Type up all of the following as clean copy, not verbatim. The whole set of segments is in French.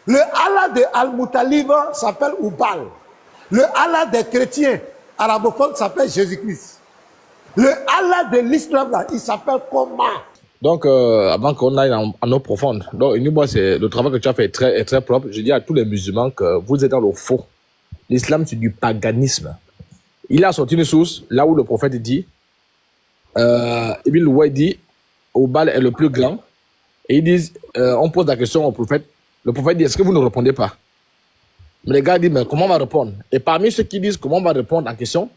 Le Allah de Al-Moutalib s'appelle Oubal. Le Allah des chrétiens arabophones s'appelle Jésus-Christ. Le Allah de l'islam, il s'appelle comment? Donc, avant qu'on aille en eau profonde, donc, moi, c'est le travail que tu as fait est très propre. Je dis à tous les musulmans que vous êtes dans le faux. L'islam, c'est du paganisme. Il a sorti une source, là où le prophète dit, Ibn Louay dit, Oubal est le plus grand. Et ils disent, on pose la question au prophète. Le prophète dit, est-ce que vous ne répondez pas? Mais les gars disent, mais comment on va répondre? Et parmi ceux qui disent comment on va répondre à la question,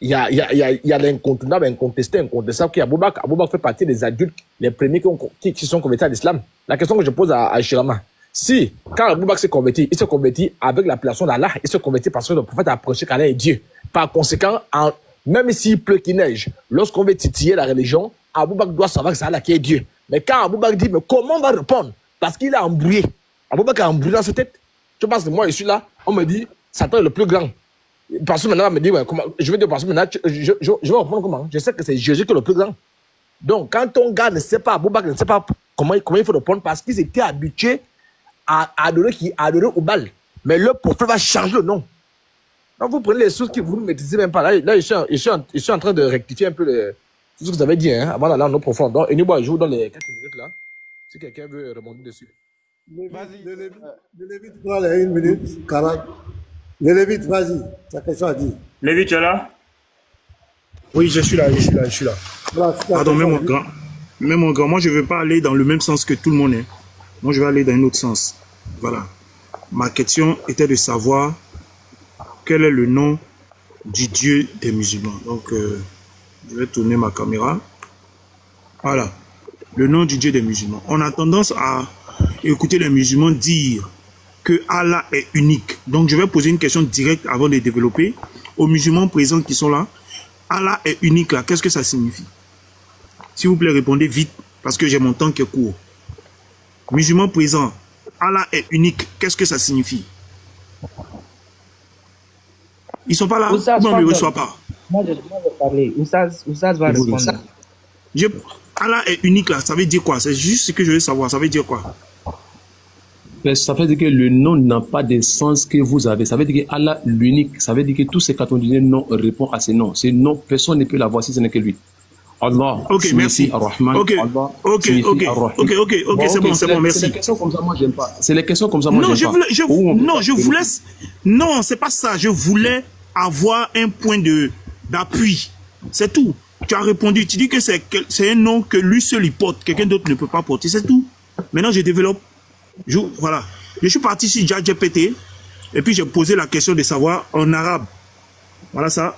il y a l'incontournable, incontestable qui est Aboubakar. Aboubakar fait partie des adultes, les premiers qui sont convertis à l'islam. La question que je pose à Shirama, si, quand Aboubakar s'est converti, il s'est converti avec l'appellation d'Allah, il s'est converti parce que le prophète a prêché qu'Allah est Dieu. Par conséquent, même s'il pleut qu'il neige, lorsqu'on veut titiller la religion, Aboubakar doit savoir que c'est Allah qui est Dieu. Mais quand Aboubakar dit, mais comment on va répondre? Parce qu'il a embrouillé. Aboubakar a embrouillé dans sa tête. Je pense que moi, je suis là, on me dit, Satan est le plus grand. Parce que maintenant, on me dit, ouais, comment, je vais te passer maintenant, je vais répondre comment? Je sais que c'est Jésus qui est le plus grand. Donc, quand ton gars ne sait pas, Aboubakar ne sait pas comment il faut répondre, parce qu'ils étaient habitués à adorer Oubal. Mais le prophète va changer le nom. Donc, vous prenez les sources que vous ne maîtrisez même pas. Là, je suis en train de rectifier un peu tout ce que vous avez dit, hein, avant d'aller en eau profonde. Donc, et nous, je vous donne les quelques minutes là, si quelqu'un veut rebondir dessus. Le Lévite, prends les 1 minute 40. Le Lévite, vas-y, ta question à dire. Lévite, tu es là? Oui, je suis là. Voilà, pardon, même mon grand, moi je ne veux pas aller dans le même sens que tout le monde. Hein. Moi je vais aller dans un autre sens. Voilà. Ma question était de savoir quel est le nom du Dieu des musulmans. Donc, je vais tourner ma caméra. Voilà. Le nom du Dieu des musulmans. On a tendance à écouter les musulmans dire que Allah est unique. Donc, je vais poser une question directe avant de développer. Aux musulmans présents qui sont là, Allah est unique là, qu'est-ce que ça signifie? S'il vous plaît, répondez vite, parce que j'ai mon temps qui est court. Musulmans présents, Allah est unique, qu'est-ce que ça signifie? Ils ne sont pas là, ou on ne les reçoit pas? Moi, je vais parler. Oussaz va répondre. Allah est unique là, ça veut dire quoi? C'est juste ce que je veux savoir, ça veut dire quoi? Ça veut dire que le nom n'a pas de sens que vous avez. Ça veut dire que Allah l'unique. Ça veut dire que tous ces 99 noms répondent à ces noms. Ces noms, personne ne peut l'avoir si ce n'est que lui. Allah. Ok, merci. Ar-Rahman. Ok, c'est bon, merci. C'est les questions comme ça, moi, j'aime pas. C'est les questions comme ça, moi, j'aime pas. Non, c'est pas ça. Je voulais avoir un point d'appui. C'est tout. Tu as répondu. Tu dis que c'est un nom que lui seul il porte. Quelqu'un d'autre ne peut pas porter. C'est tout. Maintenant, je développe. Voilà. Je suis parti sur ChatGPT et puis j'ai posé la question de savoir en arabe. Voilà ça.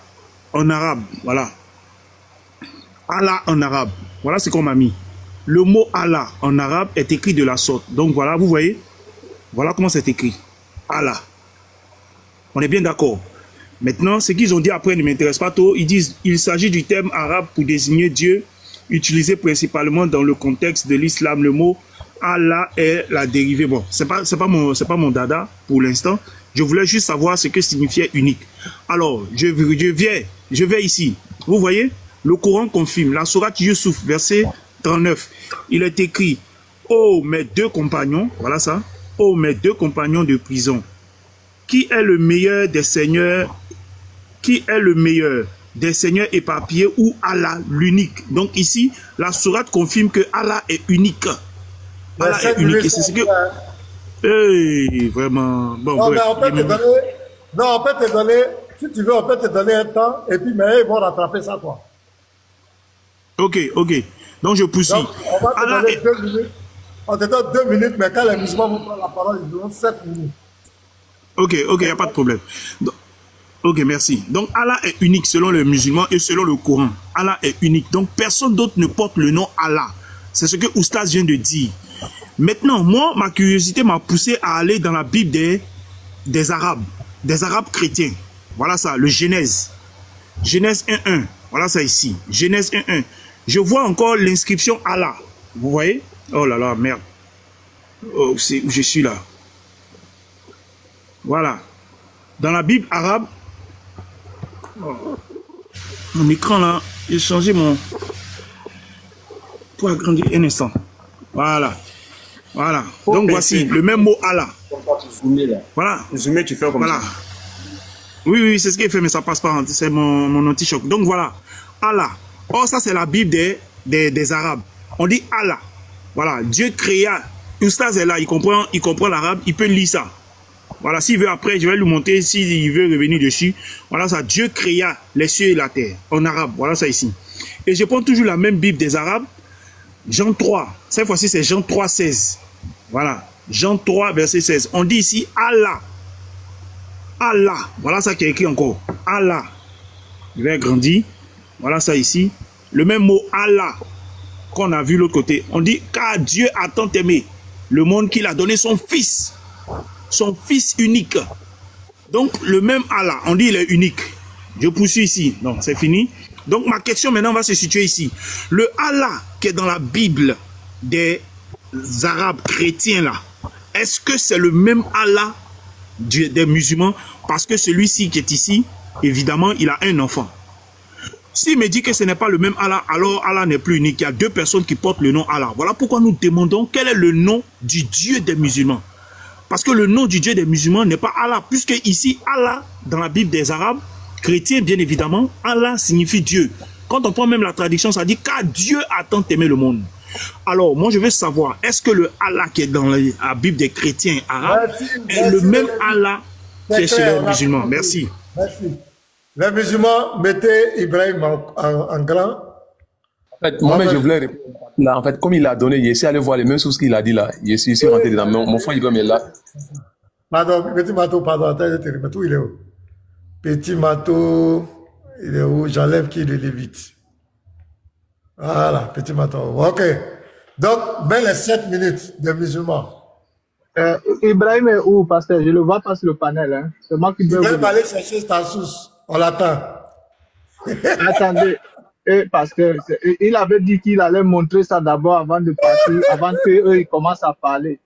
En arabe. Voilà. Allah en arabe. Voilà ce qu'on m'a mis. Le mot Allah en arabe est écrit de la sorte. Donc voilà, vous voyez. Voilà comment c'est écrit. Allah. On est bien d'accord. Maintenant, ce qu'ils ont dit après ne m'intéresse pas trop. Ils disent il s'agit du terme arabe pour désigner Dieu, utilisé principalement dans le contexte de l'islam. Le mot Allah est la dérivée. Bon, c'est pas mon dada pour l'instant. Je voulais juste savoir ce que signifiait unique. Alors, je vais ici. Vous voyez, le Coran confirme. La sourate Yusuf, verset 39. Il est écrit, ô mes deux compagnons, voilà ça, ô mes deux compagnons de prison, qui est le meilleur des seigneurs, éparpillés ou Allah l'unique. Donc ici, la sourate confirme que Allah est unique. Allah est unique. C'est ce que... Hey, vraiment. Bon, non, mais on peut te donner, si tu veux, on peut te donner un temps, et puis, mais ils vont rattraper ça, quoi. Ok. Donc, je poursuis. Donc, on va te donner 2 minutes. On te donne 2 minutes, mais quand les musulmans vont prendre la parole, ils auront 7 minutes. Ok, il n'y a pas de problème. Donc, ok, merci. Donc, Allah est unique selon les musulmans et selon le Coran. Allah est unique. Donc, personne d'autre ne porte le nom Allah. C'est ce que Oustaz vient de dire. Maintenant, moi, ma curiosité m'a poussé à aller dans la Bible des Arabes chrétiens. Voilà ça, le Genèse. Genèse 1.1. Voilà ça ici. Genèse 1.1. Je vois encore l'inscription Allah. Vous voyez? Oh là là, merde. Oh, c'est où je suis là. Voilà. Dans la Bible arabe, mon écran là, j'ai changé mon... Pour agrandir un instant. Voilà. Donc voici le même mot Allah. Zoomé, là. Voilà. Zoomé, tu fais comme Voilà. ça. Oui, oui, c'est ce qu'il fait, mais ça passe pas. C'est mon anti-choc. Donc voilà. Allah. Or, ça, c'est la Bible des Arabes. On dit Allah. Voilà. Dieu créa. Oustaz est là, il comprend l'arabe, il peut lire ça. Voilà. S'il veut après, je vais lui montrer, s'il veut revenir dessus. Voilà ça. Dieu créa les cieux et la terre. En arabe. Voilà ça ici. Et je prends toujours la même Bible des Arabes. Jean 3. Cette fois-ci, c'est Jean 3, 16. Voilà. Jean 3, verset 16. On dit ici Allah. Allah. Voilà ça qui est écrit encore. Allah. Je vais agrandir. Voilà ça ici. Le même mot Allah qu'on a vu l'autre côté. On dit car Dieu a tant aimé le monde qu'il a donné son fils. Son fils unique. Donc le même Allah. On dit il est unique. Je poursuis ici. Non, c'est fini. Donc ma question maintenant va se situer ici. Le Allah qui est dans la Bible des Arabes chrétiens là, est-ce que c'est le même Allah des musulmans? Parce que celui-ci qui est ici, évidemment, il a un enfant. S'il me dit que ce n'est pas le même Allah, alors Allah n'est plus unique. Il y a deux personnes qui portent le nom Allah. Voilà pourquoi nous demandons quel est le nom du Dieu des musulmans. Parce que le nom du Dieu des musulmans n'est pas Allah, puisque ici, Allah, dans la Bible des Arabes, chrétiens bien évidemment, Allah signifie Dieu. Quand on prend même la traduction, ça dit car Dieu a tant aimé le monde. Alors, moi je veux savoir, est-ce que le Allah qui est dans la Bible des chrétiens arabes est le même Allah qui est chez les musulmans? Merci. Merci. Les musulmans mettaient Ibrahim en grand. En fait, moi-même, je voulais répondre. Là, en fait, comme il a donné, je suis allé voir les mêmes choses qu'il a dit là. Je suis rentré dedans. Mon frère Ibrahim est là. Pardon, Petit Mato, pardon. Attends, je te remets. Où il est où? Petit Mato, il est où? J'enlève qui le Lévite. Voilà, Petit Mato. Ok. Donc, mets les 7 minutes des musulmans. Ibrahim est où, pasteur? Je ne le vois pas sur le panel. Hein. C'est moi qui dois Il va aller chercher ta source. On l'attend. Attendez. Parce que il avait dit qu'il allait montrer ça d'abord avant de partir, avant qu'eux ils commencent à parler.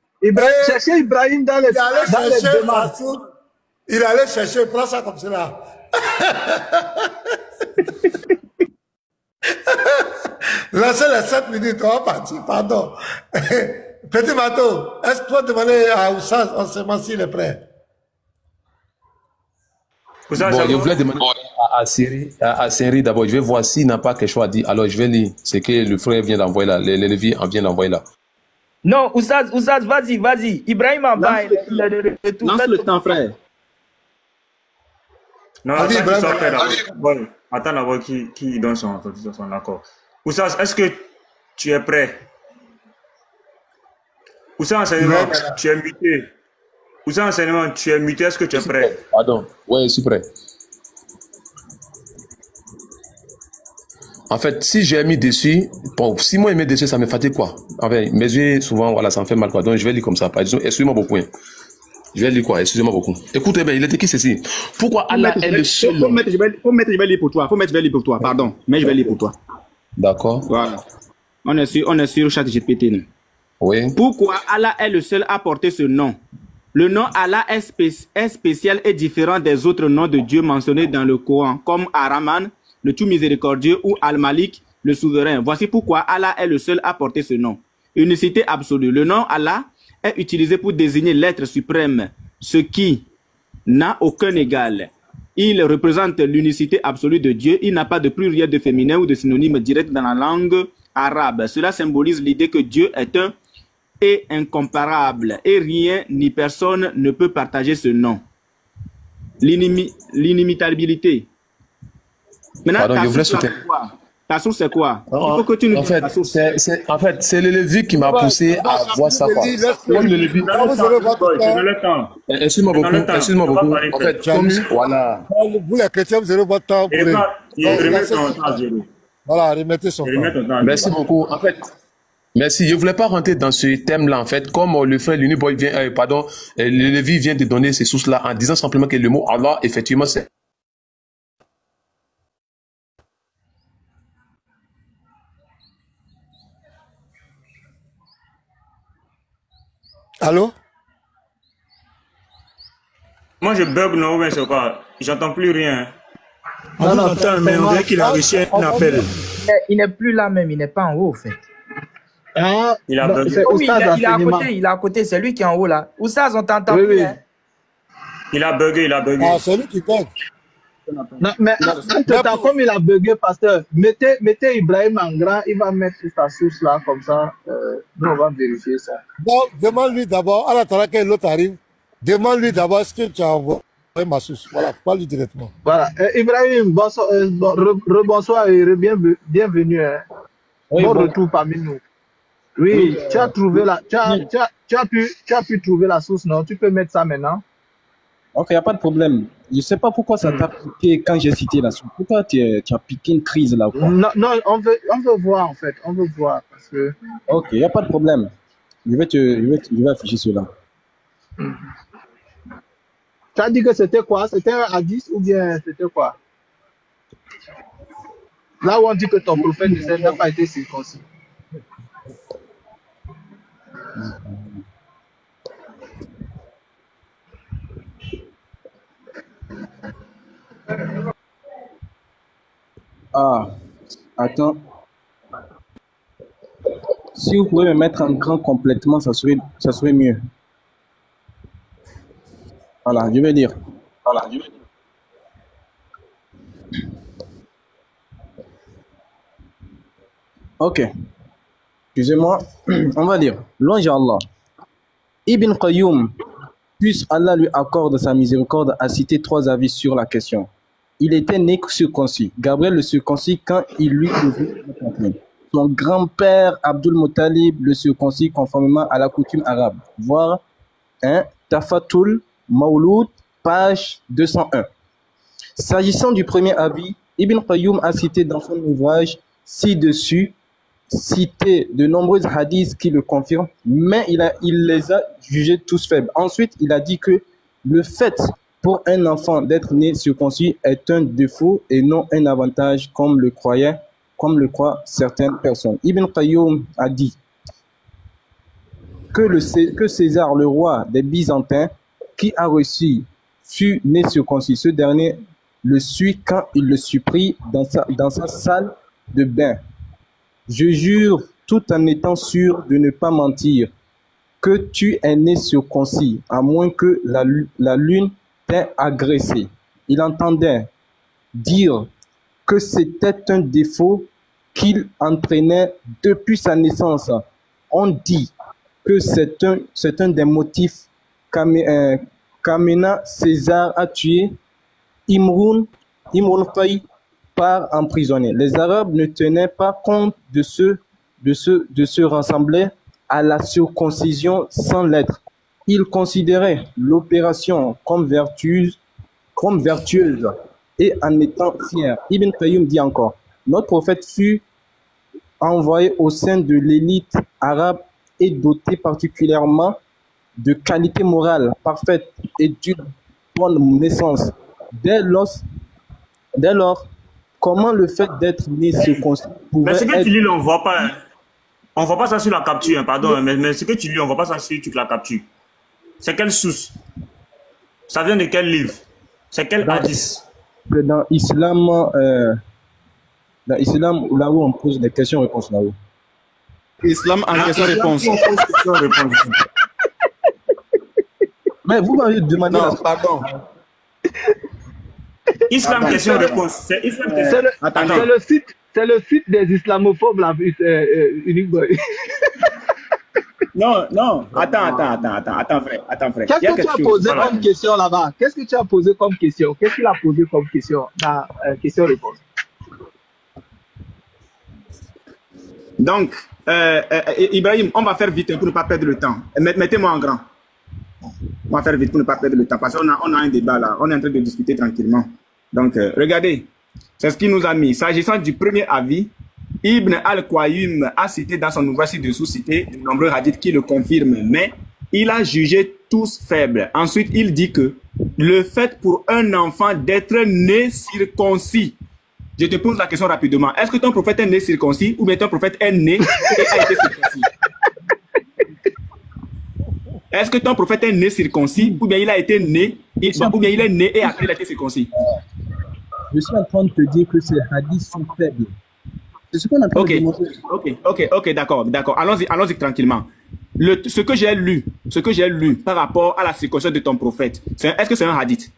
Cherchez Ibrahim dans les demandes. Il allait chercher, prends ça comme cela. Laissez les 7 minutes, on va partir, pardon. Petit Mato, est-ce que tu peux demander à Oussaz en s'il est prêt? Bon, je voulais demander à Série d'abord. Je vais voir s'il n'a pas quelque chose à dire. Alors, je vais lire ce que le frère vient d'envoyer là. Le Lévi vient d'envoyer là. Non, Oussaz, vas-y. Ibrahim en bas, il est de retour. Lance le temps, frère. Non, attends d'abord qui donne son accord. Oussaz, est-ce que tu es prêt? Oussaz, enseignement, tu es muté. Oussaz, enseignement, tu es muté, est-ce que tu es prêt? Pardon, ouais, je suis prêt. En fait, si j'ai mis dessus, bon, si moi je mets dessus, ça me fatigue quoi. Enfin, mes yeux, souvent, voilà, ça me fait mal quoi. Donc, je vais lire comme ça. Excusez-moi beaucoup. Hein. Je vais lire quoi? Excusez-moi beaucoup. Écoutez bien, il était qui ceci? Pourquoi Allah est le seul? Faut mettre, je vais lire pour toi. Pardon. Mais je vais lire pour toi. D'accord. Voilà. On est sur ChatGPT. Oui. Pourquoi Allah est le seul à porter ce nom? Le nom Allah est spécial et différent des autres noms de Dieu mentionnés dans le Coran, comme Ar-Rahman, le tout miséricordieux, ou Al-Malik, le souverain. Voici pourquoi Allah est le seul à porter ce nom. Unicité absolue. Le nom Allah est utilisé pour désigner l'être suprême, ce qui n'a aucun égal. Il représente l'unicité absolue de Dieu. Il n'a pas de pluriel de féminin ou de synonyme direct dans la langue arabe. Cela symbolise l'idée que Dieu est un et incomparable, et rien ni personne ne peut partager ce nom. L'inimitabilité. Maintenant, ta source c'est quoi? Il faut que tu nous dises ta source. En fait, c'est le Lévi qui m'a poussé à voir ça quoi. Comme le Lévi. Excuse-moi beaucoup. En fait, comme voilà. Vous les chrétiens, vous aurez votre temps pour voilà, remettez son temps. Merci beaucoup. En fait, merci. Je ne voulais pas rentrer dans ce thème-là, en fait. Comme le frère Luniboy vient, le Lévi vient de donner ces sources-là en disant simplement que le mot Allah, effectivement, c'est. Allô? Moi, je bug, non, mais c'est quoi? J'entends plus rien. On entend, mais on dirait qu'il a reçu un appel. Il n'est plus là même, il n'est pas en haut, en fait. Ah, Il a non, bugué. c'est Oui, Oustaz il est à Enseignement. côté, il est à côté, c'est lui qui est en haut là. Oustaz, on t'entend Oui, plus. oui. Hein. Il a bugué, il a bugué. Ah, c'est lui qui bug. Non, mais entre-temps, comme il a bugué, pasteur, mettez Ibrahim en grand, il va mettre sa source là, comme ça, nous on va vérifier ça. Donc, demande-lui d'abord, à l'attendant que l'autre arrive, demande-lui d'abord ce que tu as envoyé ma source. Voilà, parle-lui directement. Voilà. Ibrahim, bonsoir, rebonsoir et bienvenue. Hein. Oui, bon bon. retour parmi nous. Oui, tu as trouvé tu as pu trouver la source, non? Tu peux mettre ça maintenant? Ok, il n'y a pas de problème. Je ne sais pas pourquoi ça t'a piqué quand j'ai cité la source. Pourquoi tu as piqué une crise là quoi? Non, on veut voir en fait. On veut voir parce que. Ok, il n'y a pas de problème. Je vais afficher cela. Tu as dit que c'était quoi? C'était un hadith ou bien c'était quoi? Là où on dit que ton prophète n'a pas été circoncis. Ah, attends. Si vous pouvez me mettre en grand complètement, ça serait mieux. Voilà, je vais dire. Ok. Excusez-moi. On va dire. Louange à Allah. Ibn Qayyum, puisse Allah lui accorde sa miséricorde, a cité 3 avis sur la question. Il était né circoncis. Gabriel le circoncis quand il lui ouvrit la poitrine. Son grand-père Abdul Muttalib le circoncis conformément à la coutume arabe. Voir Tafatul Mawlud, page 201. S'agissant du premier avis, Ibn Qayyum a cité dans son ouvrage ci-dessus cité de nombreux hadiths qui le confirment, mais il les a jugés tous faibles. Ensuite, il a dit que le fait pour un enfant d'être né circoncis est un défaut et non un avantage comme le croient certaines personnes. Ibn Qayyum a dit que César, le roi des Byzantins, qui a reçu, fut né circoncis. Ce dernier le suit quand il le supplie dans sa salle de bain. Je jure, tout en étant sûr de ne pas mentir, que tu es né circoncis, à moins que la lune t'ait agressé. Il entendait dire que c'était un défaut qu'il entraînait depuis sa naissance. On dit que c'est un des motifs qu'amena César a tué Imrun Faye par emprisonné. Les Arabes ne tenaient pas compte de se rassembler à la circoncision sans lettres. Ils considéraient l'opération comme vertueuse et en étant fiers. Ibn Qayyum dit encore, notre prophète fut envoyé au sein de l'élite arabe et doté particulièrement de qualités morales parfaites et d'une bonne naissance. Dès lors, comment le fait d'être né circoncis pouvait Mais ce que être... tu lis, là, on ne voit pas. Hein. On ne voit pas ça sur la capture, hein, pardon. Hein, mais ce que tu lis, on ne voit pas ça sur la capture. C'est quelle source? Ça vient de quel livre? C'est quel hadith? Dans l'islam, là où on pose des questions-réponses, là-haut. Islam en question-réponse. Mais vous m'avez demandé... Non, pardon. Islam question-réponse. C'est Islam question. C'est le site des islamophobes, là, Unique Boy. Non, attends, frère. Qu'est-ce que tu as posé comme question là-bas? Qu'est-ce que tu as posé comme question? Qu'est-ce qu'il a posé comme question dans question-réponse? Donc, Ibrahim, on va faire vite pour ne pas perdre le temps. Mettez-moi en grand. On va faire vite pour ne pas perdre le temps parce qu'on a un débat là. On est en train de discuter tranquillement. Donc, regardez, c'est ce qu'il nous a mis. S'agissant du premier avis, Ibn al-Qayyum a cité dans son ouvrage ci-dessous cité de nombreux hadiths qui le confirment, mais il a jugé tous faibles. Ensuite, il dit que le fait pour un enfant d'être né circoncis, je te pose la question rapidement, est-ce que ton prophète est né circoncis ou bien ton prophète est né et a été circoncis? Est-ce que ton prophète est né circoncis ou bien il a été né ou bien il est né et après il a été circoncis? Je suis en train de te dire que ces hadiths sont faibles. C'est ce qu'on appelle Ok, ok, d'accord. Allons-y tranquillement. Ce que j'ai lu par rapport à la circoncision de ton prophète, est-ce que c'est un hadith?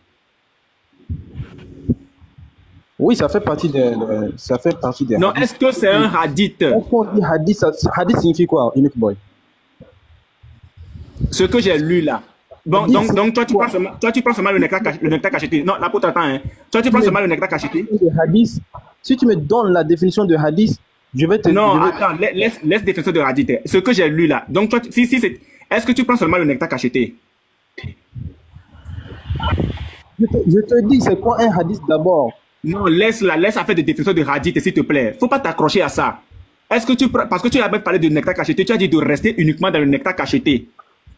Oui, ça fait partie des Non, hadiths. est-ce que c'est un hadith? Quand on dit hadith, hadith signifie quoi, Unique Boy? Ce que j'ai lu là. Bon, Hadith, donc toi, tu prends seulement le nectar cacheté. Non, l'apôtre attends, hein. Toi, tu prends seulement le nectar cacheté. Hadith, si tu me donnes la définition de hadith, je vais te... Non, attends, laisse définition de hadith. Ce que j'ai lu là. Donc toi, est-ce que tu prends seulement le nectar cacheté? Je te dis, c'est quoi un hadith d'abord? Non, laisse affaire de définition de hadith, s'il te plaît. Faut pas t'accrocher à ça. Est-ce que parce que tu as même parlé de nectar cacheté, tu as dit de rester uniquement dans le nectar cacheté.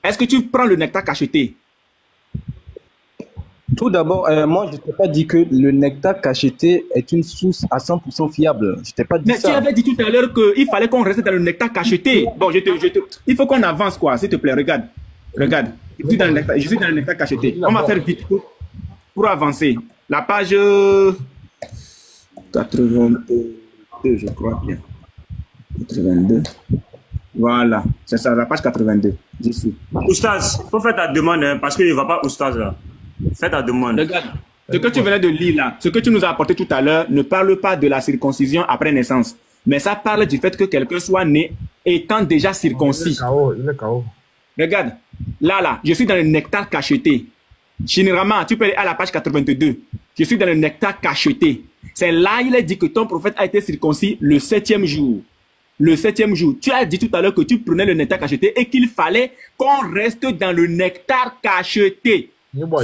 Est-ce que tu prends le nectar cacheté? Tout d'abord, moi, je ne t'ai pas dit que le nectar cacheté est une source à 100% fiable. Je t'ai pas dit Mais ça. tu avais dit tout à l'heure qu'il fallait qu'on reste dans le nectar cacheté. Bon, il faut qu'on avance, quoi, s'il te plaît. Regarde. Je suis dans le nectar cacheté. On va faire vite pour avancer. La page 82, je crois bien. 82. Voilà, c'est ça, la page 82. J'y suis. Oustaz, faut faire ta demande, hein, parce qu'il ne va pas Oustaz là. Fais ta demande. Regarde, ce que tu venais de lire là, ce que tu nous as apporté tout à l'heure, ne parle pas de la circoncision après naissance. Mais ça parle du fait que quelqu'un soit né étant déjà circoncis. Il est KO. Regarde, là, je suis dans le nectar cacheté. Shinrama, tu peux aller à la page 82. Je suis dans le nectar cacheté. C'est là il est dit que ton prophète a été circoncis le 7e jour. Le 7e jour. Tu as dit tout à l'heure que tu prenais le nectar cacheté et qu'il fallait qu'on reste dans le nectar cacheté.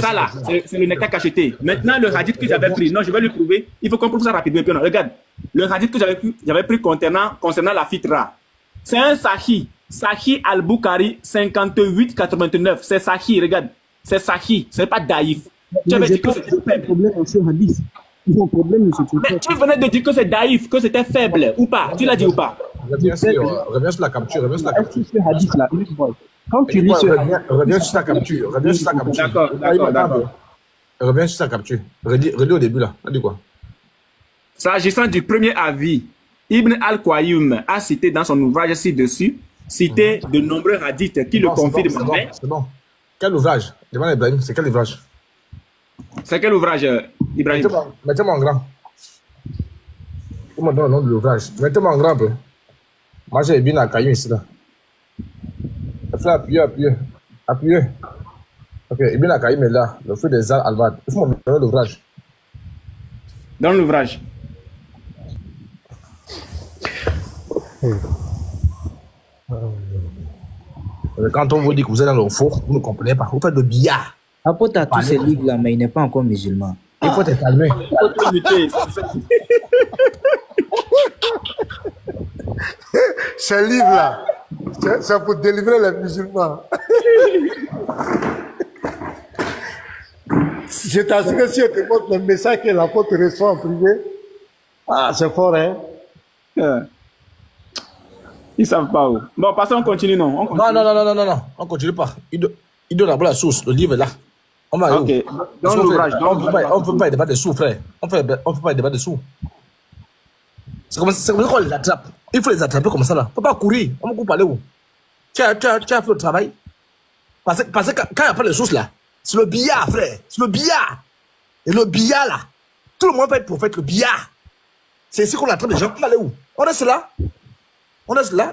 Ça là, c'est le nectar cacheté. Maintenant, le hadith que j'avais pris, non, je vais lui prouver. Il faut qu'on prouve ça rapidement. Puis, non, regarde, le hadith que j'avais pris concernant la fitra. C'est un Sahih. Sahih al-Bukhari 58-89. C'est Sahih, regarde. C'est Sahih, c'est pas Daïf. Tu avais dit que c'était faible. Problème avec ce hadith. Ils ont problème, monsieur. Mais tu venais de dire que c'est Daïf, que c'était faible, ou pas? Tu l'as dit ou pas? Reviens sur la capture. Est-ce que ce hadith-là, quand tu lis ce hadith... Reviens sur ta capture. D'accord. Reviens sur ta capture. Relis au début là. On dit quoi? S'agissant du premier avis, Ibn al-Qayyum a cité dans son ouvrage ci-dessus, de nombreux hadiths qui le confirment. C'est bon. Quel ouvrage? Demande Ibrahim, c'est quel ouvrage? C'est quel ouvrage, Ibrahim? Mettez-moi en grand. Comment donne le nom de l'ouvrage? Mettez-moi en grand un peu. Moi j'ai Ibn al-Qayyum ici là. Appuyez. Ok, Ibn al-Qayyum est là, le feu des Al-Albad. Il faut me donner l'ouvrage. Dans l'ouvrage. Quand on vous dit que vous êtes dans le faux, vous ne comprenez pas. Vous faites de billard. Apôtre a tous ces livres-là, mais il n'est pas encore musulman. Il faut te calmer. Ces livres-là, c'est pour délivrer les musulmans. Je t'assure que si on te montre le message que l'apôtre reçoit en privé, c'est fort, hein? Ils savent pas où. Bon, passons, on continue, non? On continue. Non, on continue pas. Il donne d'abord la source, le livre est là. On va ok. Dans l'ouvrage. On ne peut pas y débattre dessous, frère. On ne peut pas y débattre dessous. C'est comme ça qu'on les attrape. Il faut les attraper comme ça là. Il ne faut pas courir. On ne peut pas aller où? Tu as fait le travail. Parce que quand il n'y a pas de source là, c'est le billard, frère. C'est le billard. Et le billard là, tout le monde peut être prophète, le billard. C'est ici qu'on attrape les gens. On va aller où? On reste là.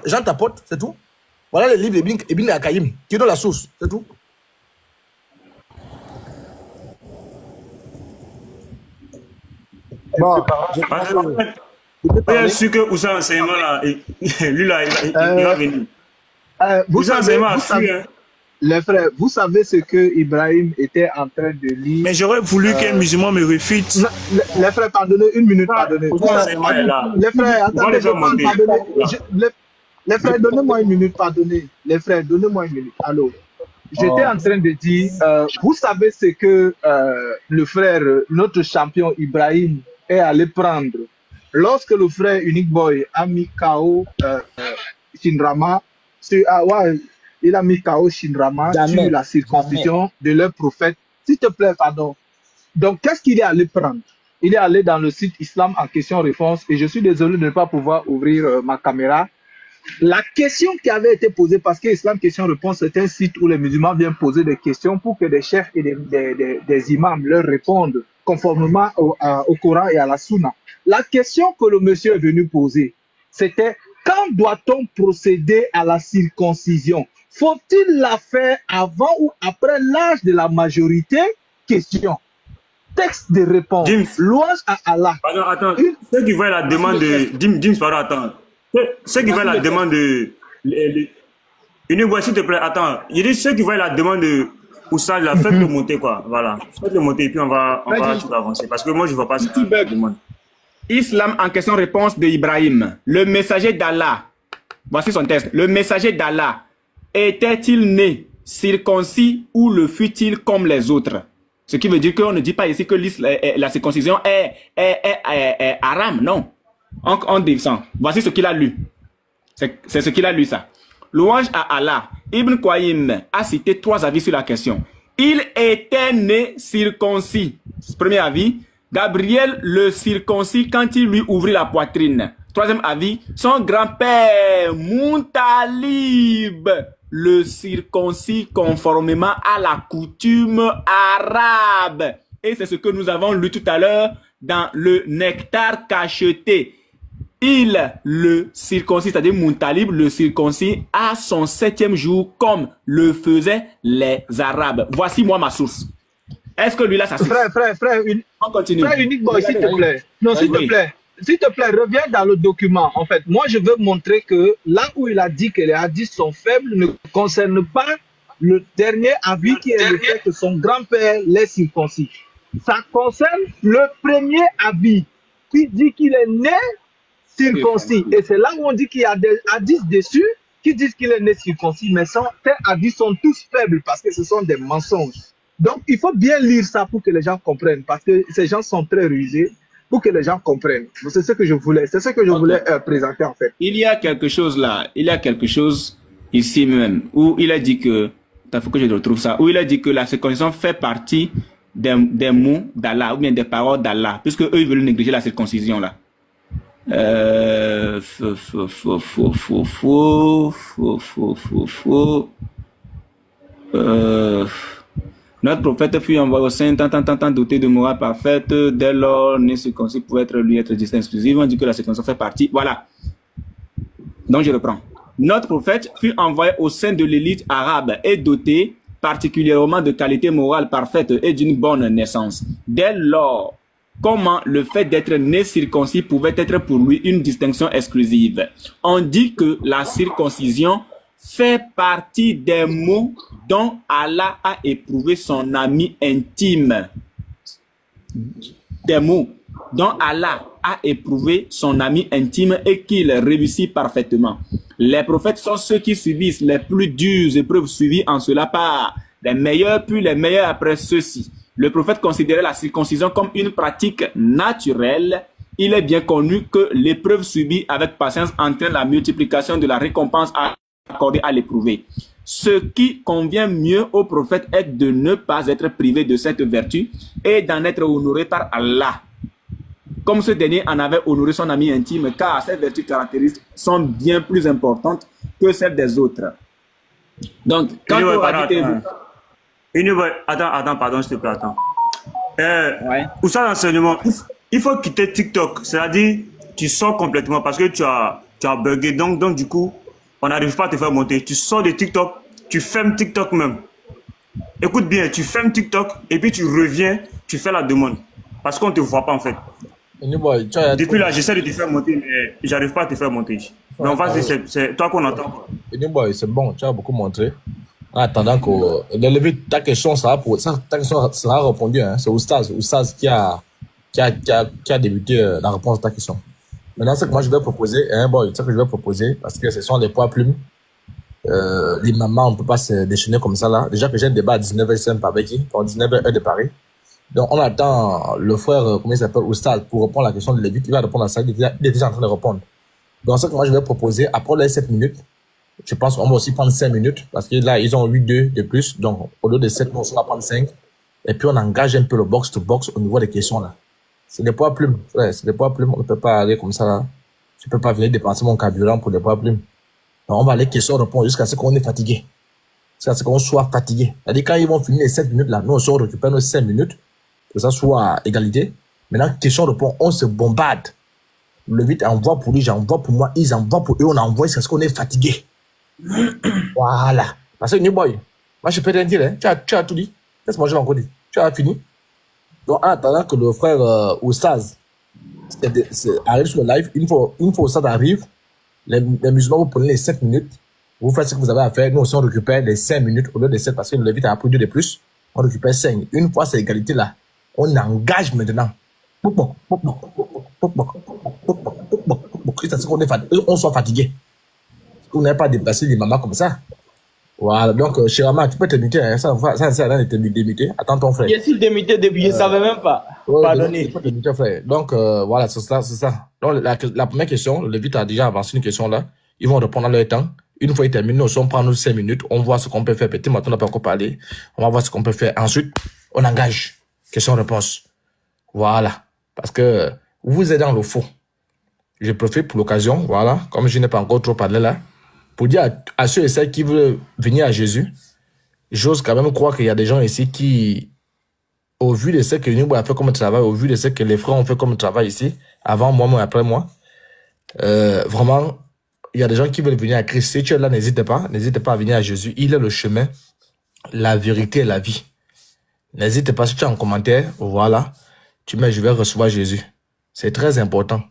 Les gens tapotent, c'est tout. Voilà les livres d'Ibn al-Qayyim qui donnent la source, c'est tout. Bon, je suis sûr que Oussa enseignement là, lui là, il va venir. Vous savez, les frères, vous savez ce que Ibrahim était en train de lire. Mais j'aurais voulu qu'un musulman me réfute. Les frères, pardonnez, une minute, pardonnez. Les frères, attendez, les frères, donnez-moi une minute, pardonnez. Les frères, donnez-moi une minute. Allô. J'étais en train de dire, vous savez ce que le frère, notre champion Ibrahim, est allé prendre lorsque le frère Unique Boy a mis KO Shinrama il a mis KO Shinrama sur la circoncision de leur prophète. S'il te plaît, pardon. Donc, qu'est-ce qu'il est allé prendre? il est allé dans le site Islam en question-réponse et je suis désolé de ne pas pouvoir ouvrir ma caméra. La question qui avait été posée, parce que Islam question-réponse, c'est un site où les musulmans viennent poser des questions pour que des chefs et des imams leur répondent conformément au Coran et à la Sunna. La question que le monsieur est venu poser, c'était quand doit-on procéder à la circoncision? Faut-il la faire avant ou après l'âge de la majorité? Question. Texte de réponse. James. Louange à Allah. Pardon, attends. Ceux qui voient la demande de... James, pardon, attends. Ceux qui voient la demande de... Une s'il te plaît, attends. Il dit ceux qui voient la demande de Oussad, là, faites-le monter, quoi. Voilà. Faites-le monter et puis on va tout avancer. Parce que moi, je ne vois pas cette demande. Islam en question-réponse de Ibrahim. Le messager d'Allah. Voici son texte. Le messager d'Allah était-il né circoncis ou le fut-il comme les autres? Ce qui veut dire qu'on ne dit pas ici que la circoncision est haram. Non. On descend. Voici ce qu'il a lu. C'est ce qu'il a lu, ça. Louange à Allah. Ibn Qayyim a cité 3 avis sur la question. Il était né circoncis. Premier avis. Gabriel le circoncis quand il lui ouvrit la poitrine. Troisième avis. Son grand-père Muntalib le circoncis conformément à la coutume arabe. Et c'est ce que nous avons lu tout à l'heure dans le nectar cacheté. Il le circoncis, c'est-à-dire Muntalib le circoncis à son 7e jour comme le faisaient les Arabes. Voici moi ma source. Est-ce que lui là ça suffit? Frère, on continue. Frère Unique Boy, s'il te plaît. Non, s'il te plaît. S'il te plaît, reviens dans le document. En fait, moi, je veux montrer que là où il a dit que les hadiths sont faibles ne concerne pas le dernier avis qui est le fait que son grand-père les circoncis. Ça concerne le premier avis qui dit qu'il est né circoncis. Et c'est là où on dit qu'il y a des hadiths dessus qui disent qu'il est né circoncis, mais ces hadiths sont tous faibles parce que ce sont des mensonges. Donc, il faut bien lire ça pour que les gens comprennent, parce que ces gens sont très rusés, pour que les gens comprennent. C'est ce que je voulais, présenter en fait. Il y a quelque chose là, il y a quelque chose ici même, où il a dit que, il faut que je retrouve ça, où il a dit que la circoncision fait partie des mots d'Allah, ou bien des paroles d'Allah, puisque eux, ils veulent négliger la circoncision là. Notre prophète fut envoyé au sein, tant doté de morale parfaite, dès lors, né circoncis pouvait lui être distinct exclusivement, on dit que la circoncision fait partie. Voilà. Donc je reprends. Notre prophète fut envoyé au sein de l'élite arabe et doté particulièrement de qualités morales parfaites et d'une bonne naissance. Dès lors, comment le fait d'être né circoncis pouvait être pour lui une distinction exclusive? On dit que la circoncision fait partie des mots dont Allah a éprouvé son ami intime. Des mots dont Allah a éprouvé son ami intime et qu'il réussit parfaitement. Les prophètes sont ceux qui subissent les plus dures épreuves suivies en cela par les meilleurs puis les meilleurs après ceux-ci. Le prophète considérait la circoncision comme une pratique naturelle. Il est bien connu que l'épreuve subie avec patience entraîne la multiplication de la récompense accordée à l'éprouvé. Ce qui convient mieux au prophète est de ne pas être privé de cette vertu et d'en être honoré par Allah. Comme ce dernier en avait honoré son ami intime, car ces vertus caractéristiques sont bien plus importantes que celles des autres. Donc, quand vous attends, pardon, s'il te plaît, attends. Pour ça, l'enseignement, il faut quitter TikTok. C'est-à-dire, tu sors complètement parce que tu as bugué. Donc, du coup, on n'arrive pas à te faire monter. Tu sors de TikTok, tu fermes TikTok même. Écoute bien, tu fermes TikTok et puis tu reviens, tu fais la demande. Parce qu'on ne te voit pas en fait. Depuis là, j'essaie de te faire monter, mais j'arrive pas à te faire monter. Donc, vas-y, c'est toi qu'on entend. C'est bon, tu as beaucoup montré. En attendant que ta question sera répondue. Hein. C'est Oustaz qui a débuté la réponse à ta question. Maintenant, ce que moi je vais proposer, parce que ce sont les poids plumes. Les mamans, on ne peut pas se déchaîner comme ça là. Déjà que j'ai un débat à 19h avec qui, pour 19h de Paris. Donc, on attend le frère, comment il s'appelle, Oustaz, pour répondre à la question de Lévite. Il va répondre à ça, il est déjà en train de répondre. Donc, ce que moi je vais proposer, après les 7 minutes, je pense qu'on va aussi prendre 5 minutes, parce que là, ils ont 8-2 de plus. Donc, au lieu de 7, on va prendre 5. Et puis, on engage un peu le box-to-box au niveau des questions là. C'est des poids plumes, frère, c'est des poids plumes. On ne peut pas aller comme ça, là. Je ne peux pas venir dépenser mon carburant pour des poids plumes. Donc, on va aller question-réponse jusqu'à ce qu'on est fatigué. Jusqu'à ce qu'on soit fatigué. C'est-à-dire, quand ils vont finir les 7 minutes, là, nous, on récupère nos 5 minutes, que ça soit à égalité. Maintenant, question-réponse, on se bombarde. Le vite envoie pour lui, j'envoie pour moi, ils envoient pour eux, on envoie jusqu'à ce qu'on est fatigué. Voilà. Parce que, New Boy, moi, je peux rien dire, hein. Tu as tout dit. Qu'est-ce que moi, je vais encore dire? Tu as fini. Donc, en attendant que le frère Oustaz arrive sur le live, une fois Oustaz arrive, les musulmans, vous prenez les 7 minutes, vous faites ce que vous avez à faire. Nous aussi, on récupère les 5 minutes au lieu des 7 parce que le Lévite a pris 2 de plus. On récupère 5. Une fois cette égalité-là, on engage maintenant. On soit fatigué. On n'a pas dépassé les mamans comme ça. Voilà, donc, Chirama, tu peux te muter, hein. Ça sert à rien de te démuter. Attends ton frère. Je suis démuté depuis, je ne savais même pas. Pardonnez. Tu peux te muter, frère. Donc, voilà, c'est ça. Donc, la première question, le Lévite a déjà avancé une question là. Ils vont répondre à leur temps. Une fois ils terminent, on prend nos 5 minutes, on voit ce qu'on peut faire. Peut-être maintenant, on n'a pas encore parlé. On va voir ce qu'on peut faire. Ensuite, on engage. Question-réponse. Voilà. Parce que vous êtes dans le faux. Je profite pour l'occasion, voilà, comme je n'ai pas encore trop parlé là, pour dire à ceux et celles qui veulent venir à Jésus, j'ose quand même croire qu'il y a des gens ici qui, au vu de ce que nous avons fait comme travail, au vu de ce que les frères ont fait comme travail ici, avant moi, après moi, vraiment, il y a des gens qui veulent venir à Christ. Si tu es là, n'hésitez pas à venir à Jésus. Il est le chemin, la vérité et la vie. N'hésitez pas, si tu as un commentaire, voilà, tu mets, je vais recevoir Jésus. C'est très important.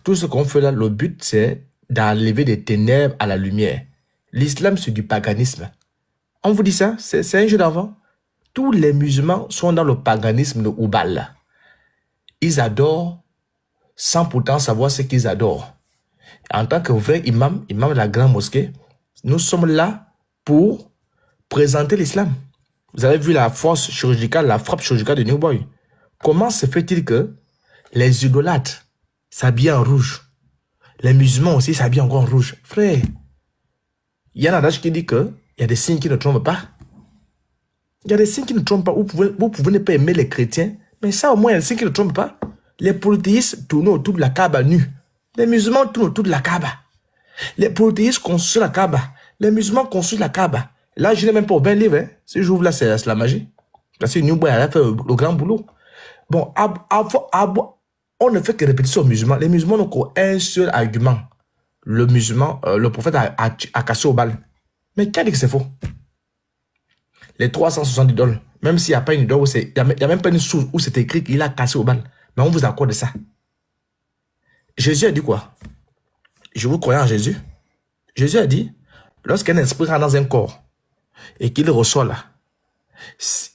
Tout ce qu'on fait là, le but, c'est d'enlever des ténèbres à la lumière. L'islam, c'est du paganisme. On vous dit ça, c'est un jeu d'enfant. Tous les musulmans sont dans le paganisme de Oubal. Ils adorent sans pourtant savoir ce qu'ils adorent. En tant que vrai imam de la grande mosquée, nous sommes là pour présenter l'islam. Vous avez vu la force chirurgicale, la frappe chirurgicale de New Boy. Comment se fait-il que les idolâtres s'habillent en rouge? Les musulmans aussi s'habillent encore en rouge. Frère, il y a un adage qui dit qu'il y a des signes qui ne trompent pas. Il y a des signes qui ne trompent pas. Vous pouvez ne pas aimer les chrétiens, mais ça au moins, il y a des signes qui ne trompent pas. Les polythéistes tournent autour de la Kaaba nus. Les musulmans tournent autour de la Kaaba. Les polythéistes construisent la Kaaba. Les musulmans construisent la Kaaba. Là, je n'ai même pas ouvert le livre. Hein. Si j'ouvre là, c'est la magie. Parce que New Boy a fait le grand boulot. Bon, on ne fait que répéter ça aux musulmans. Les musulmans n'ont qu'un seul argument. Le musulman, le prophète a cassé au bal. Mais qui a dit que c'est faux? Les 360 idoles, même s'il n'y a pas une idole, il n'y a même pas une source où c'est écrit qu'il a cassé au bal. Mais on vous accorde ça. Jésus a dit quoi? Je vous croyez en Jésus? Jésus a dit, lorsqu'un esprit rentre dans un corps et qu'il ressort là,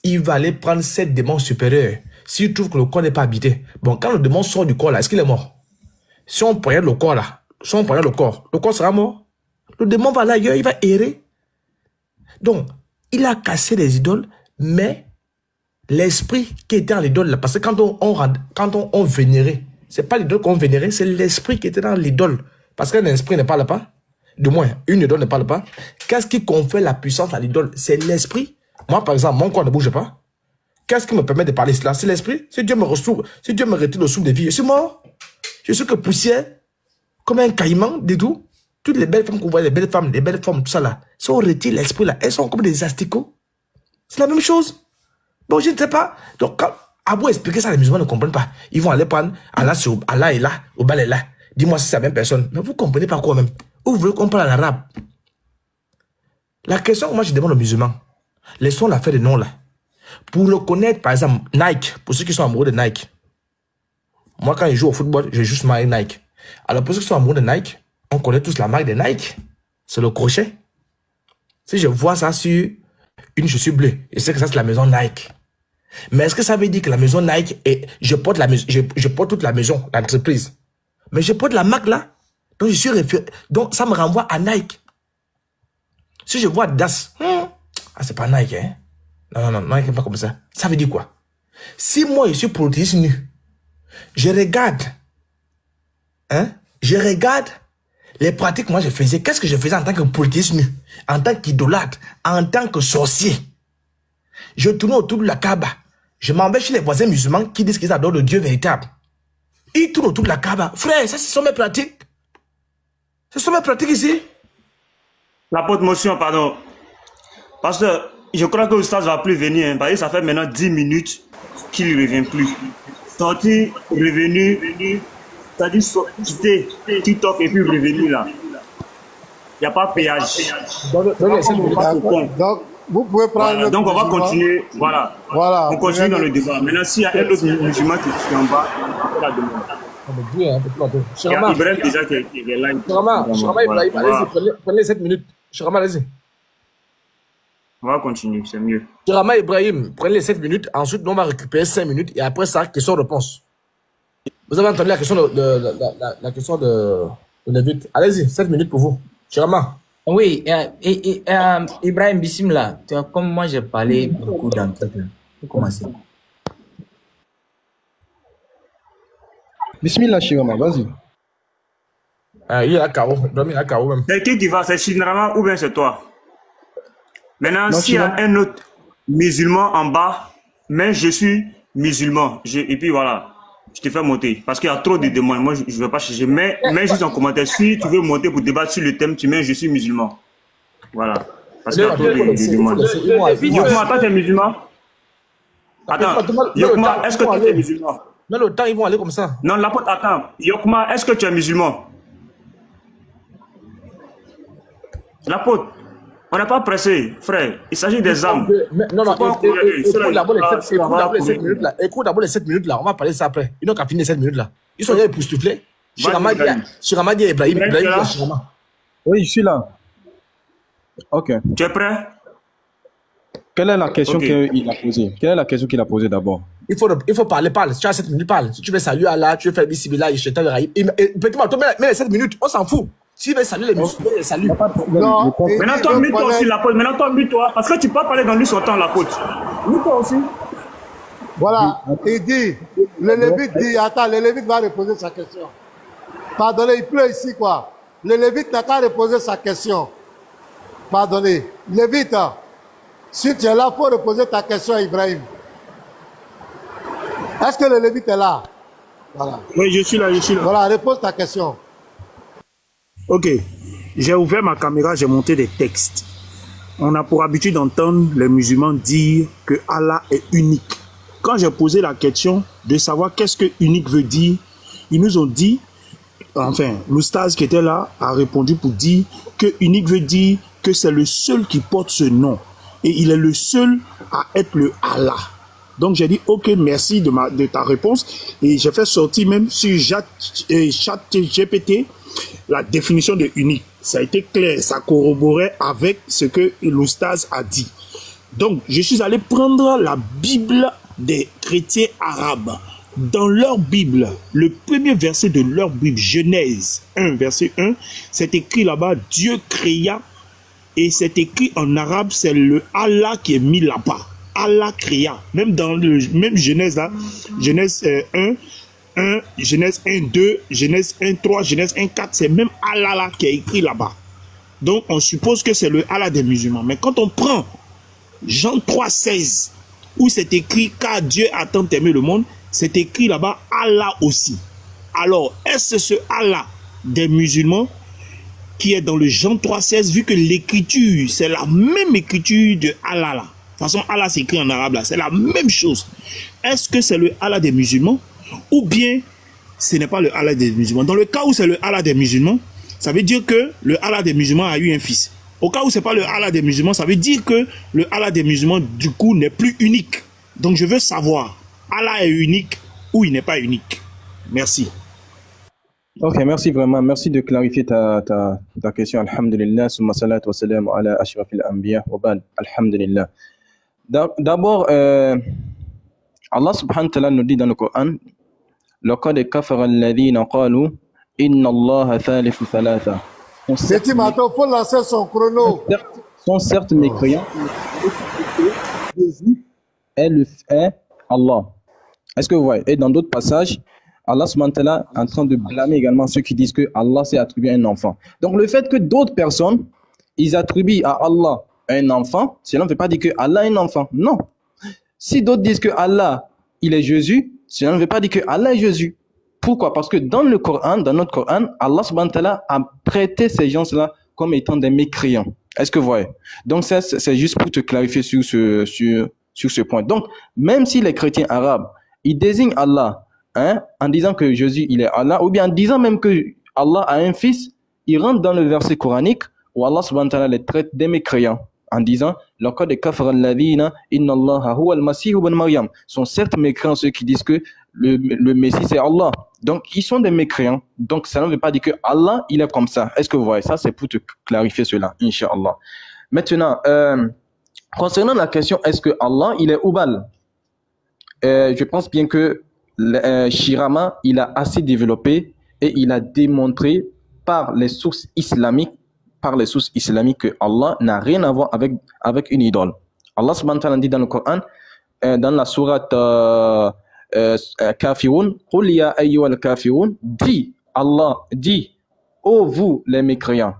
il va aller prendre 7 démons supérieurs. S'il trouve que le corps n'est pas habité, bon, quand le démon sort du corps là, est-ce qu'il est mort? Si on poignarde le corps là, le corps sera mort. Le démon va là ailleurs, il va errer. Donc, il a cassé les idoles, mais l'esprit qui était dans l'idole là, parce que quand on vénérait, c'est pas l'idole qu'on vénérait, c'est l'esprit qui était dans l'idole. Parce qu'un esprit ne parle pas, du moins, une idole ne parle pas. Qu'est-ce qui confère la puissance à l'idole? C'est l'esprit. Moi, par exemple, mon corps ne bouge pas. Qu'est-ce qui me permet de parler cela? C'est l'esprit. Si Dieu me retire le souffle de vie, je suis mort. Je suis que poussière, comme un caïman, des tout. Toutes les belles femmes que vous voyez, les belles femmes, tout ça là, si on retire l'esprit là, elles sont comme des asticots. C'est la même chose. Bon, je ne sais pas. Donc, quand à vous expliquer ça, les musulmans ne comprennent pas. Ils vont aller prendre Allah est là, au bal est là. Dis-moi si c'est la même personne. Mais vous ne comprenez pas quoi même. Ou vous voulez qu'on parle en arabe? La question que moi je demande aux musulmans, laissons l'affaire des noms là. Pour le connaître, par exemple, Nike, pour ceux qui sont amoureux de Nike. Moi, quand je joue au football, j'ai juste marqué Nike. Alors, pour ceux qui sont amoureux de Nike, on connaît tous la marque de Nike. C'est le crochet. Si je vois ça sur une chaussure bleue, je sais que ça, c'est la maison Nike. Mais est-ce que ça veut dire que la maison Nike, je porte toute la maison, l'entreprise. Mais je porte la marque là. Donc, donc, ça me renvoie à Nike. Si je vois Das, c'est pas Nike, hein. Non, Nike n'est pas comme ça. Ça veut dire quoi? Si moi, je suis polythéiste nu, je regarde les pratiques que moi je faisais. Qu'est-ce que je faisais en tant que polythéiste nu? En tant qu'idolâtre, en tant que sorcier. Je tournais autour de la Kaaba. Je m'en vais chez les voisins musulmans qui disent qu'ils adorent le Dieu véritable. Ils tournent autour de la Kaaba. Frère, ça, ce sont mes pratiques. Ce sont mes pratiques ici. La porte motion, pardon. Parce que je crois que le stage ne va plus venir. Hein, parce que ça fait maintenant 10 minutes qu'il ne revient plus. Sorti, revenu, c'est-à-dire quitter TikTok et puis revenu là. Il n'y a pas de péage. Donc, vous pouvez prendre voilà, donc on va continuer. Voilà. On continue dans le débat. Maintenant, s'il y a un autre musulman qui est en bas, on va la demander. Il y a Ibrahim déjà qui est là. Chirama Ibrahim, allez-y, prenez 7 minutes. Chirama, allez-y. On va continuer, c'est mieux. Chirama Ibrahim, prenez les 7 minutes. Ensuite, on va récupérer 5 minutes. Et après ça, question-réponse. Vous avez entendu la question de Lévite. Allez-y, 7 minutes pour vous. Chirama. Oui, Ibrahim Bismillah, comme moi j'ai parlé beaucoup d'entre eux. Vous commencez. Bismillah, Chirama, vas-y. Il y a KO. Il y a KO même. C'est qui va? C'est Chirama ou bien c'est toi? Maintenant, s'il y a un autre musulman en bas, mais je suis musulman. Et puis voilà. Je te fais monter. Parce qu'il y a trop de demandes. Moi, je ne veux pas chercher. Mais mets juste en commentaire. Si tu veux monter pour débattre sur le thème, tu mets je suis musulman. Voilà. Parce qu'il y a trop de demandes. Yokma, toi, tu es musulman? Attends. Yokma, est-ce que tu es musulman? Mais le temps, ils vont aller comme ça. Non, la pote, attends. Yokma, est-ce que tu es musulman? La pote. On n'est pas pressé, frère. Il s'agit des âmes. Non, écoute d'abord les 7 minutes là. On va parler de ça après. Ils n'ont qu'à finir les 7 minutes là. Ils sont là pour souffler. Chirama dit Ibrahim. Oui, je suis là. Ok. Tu es prêt? Quelle est la question qu'il a posée? Quelle est la question qu'il a posée d'abord? Il faut parler. Tu as 7 minutes, parle. Si tu veux saluer Allah, tu veux faire Bismillah, Yesheta, Rahim. Mets les 7 minutes, on s'en fout. S'il veut saluer les musulmans, il les salue. Non. Maintenant, toi, mets-toi aussi la pote. Maintenant, toi, mets-toi. Parce que tu peux pas parler dans lui son temps, la pote. Mets-toi aussi. Voilà. Il dit, le Lévite dit, attends, le Lévite va reposer sa question. Pardonnez, il pleut ici, quoi. Le Lévite n'a qu'à reposer sa question. Pardonnez. Lévite, si tu es là, il faut reposer ta question à Ibrahim. Est-ce que le Lévite est là? Voilà. Oui, je suis là. Voilà, repose ta question. Ok, j'ai ouvert ma caméra, j'ai monté des textes. On a pour habitude d'entendre les musulmans dire que Allah est unique. Quand j'ai posé la question de savoir qu'est-ce que unique veut dire, ils nous ont dit, enfin, l'oustaz qui était là a répondu pour dire que unique veut dire que c'est le seul qui porte ce nom. Et il est le seul à être le Allah. Donc j'ai dit, ok, merci de ta réponse. Et j'ai fait sortir même sur ChatGPT la définition de unique. Ça a été clair, ça corroborait avec ce que l'oustaz a dit. Donc, je suis allé prendre la Bible des chrétiens arabes. Dans leur Bible, le premier verset de leur Bible, Genèse 1, verset 1, c'est écrit là-bas, Dieu créa, et c'est écrit en arabe, c'est le Allah qui est mis là-bas. Allah créa. Même dans le même Genèse là, Genèse 1, Genèse 1, 2, Genèse 1, 3, Genèse 1, 4, c'est même Allah là qui est écrit là-bas. Donc on suppose que c'est le Allah des musulmans. Mais quand on prend Jean 3, 16, où c'est écrit car Dieu a tant aimé le monde, c'est écrit là-bas Allah aussi. Alors, est-ce ce Allah des musulmans qui est dans le Jean 3, 16, vu que l'écriture, c'est la même écriture de Allah là. De toute façon, Allah s'écrit en arabe là, c'est la même chose. Est-ce que c'est le Allah des musulmans? Ou bien, ce n'est pas le Allah des musulmans. Dans le cas où c'est le Allah des musulmans, ça veut dire que le Allah des musulmans a eu un fils. Au cas où ce n'est pas le Allah des musulmans, ça veut dire que le Allah des musulmans, du coup, n'est plus unique. Donc, je veux savoir, Allah est unique ou il n'est pas unique. Merci. Ok, merci vraiment. Merci de clarifier ta question. Alhamdulillah, summa salatu wa salam ala ashrafil anbiya wa ba'd. Alhamdulillah. D'abord, Allah subhanahu wa ta'ala nous dit dans le Coran, لقد كفر الذين قالوا إن الله ثالث ثلاثة. Petit Mato, il faut lancer son chrono. Sont certes mécréants. Jésus est Allah. Est-ce que vous voyez? Et dans d'autres passages, Allah subhanahu wa ta'ala est en train de blâmer également ceux qui disent que Allah s'est attribué un enfant. Donc le fait que d'autres personnes, ils attribuent à Allah un enfant, cela ne veut pas dire que Allah est un enfant. Non. Si d'autres disent que Allah, il est Jésus, cela ne veut pas dire que Allah est Jésus. Pourquoi? Parce que dans le Coran, dans notre Coran, Allah subhanahu wa ta'ala a traité ces gens-là comme étant des mécréants. Est-ce que vous voyez? Donc ça, c'est juste pour te clarifier sur ce point. Donc, même si les chrétiens arabes, ils désignent Allah, hein, en disant que Jésus, il est Allah, ou bien en disant même que Allah a un fils, ils rentrent dans le verset coranique où Allah subhanahu wa ta'ala les traite des mécréants en disant laqad kafara alladhina inna Allaha huwa al-masih ibn Maryam. Sont certes mécréants ceux qui disent que le Messie c'est Allah. Donc ils sont des mécréants. Donc ça ne veut pas dire que Allah il est comme ça. Est-ce que vous voyez ça? C'est pour te clarifier cela, Inch'Allah. Maintenant, concernant la question est-ce que Allah il est Oubal, je pense bien que Shirama il a assez développé et il a démontré par les sources islamiques que Allah n'a rien à voir avec une idole. Allah subhanahu wa ta'ala dit dans le Coran, dans la sourate Kafirun, Qul ya ayyuhal kafirun, dit Allah, dit, ô vous les mécréants,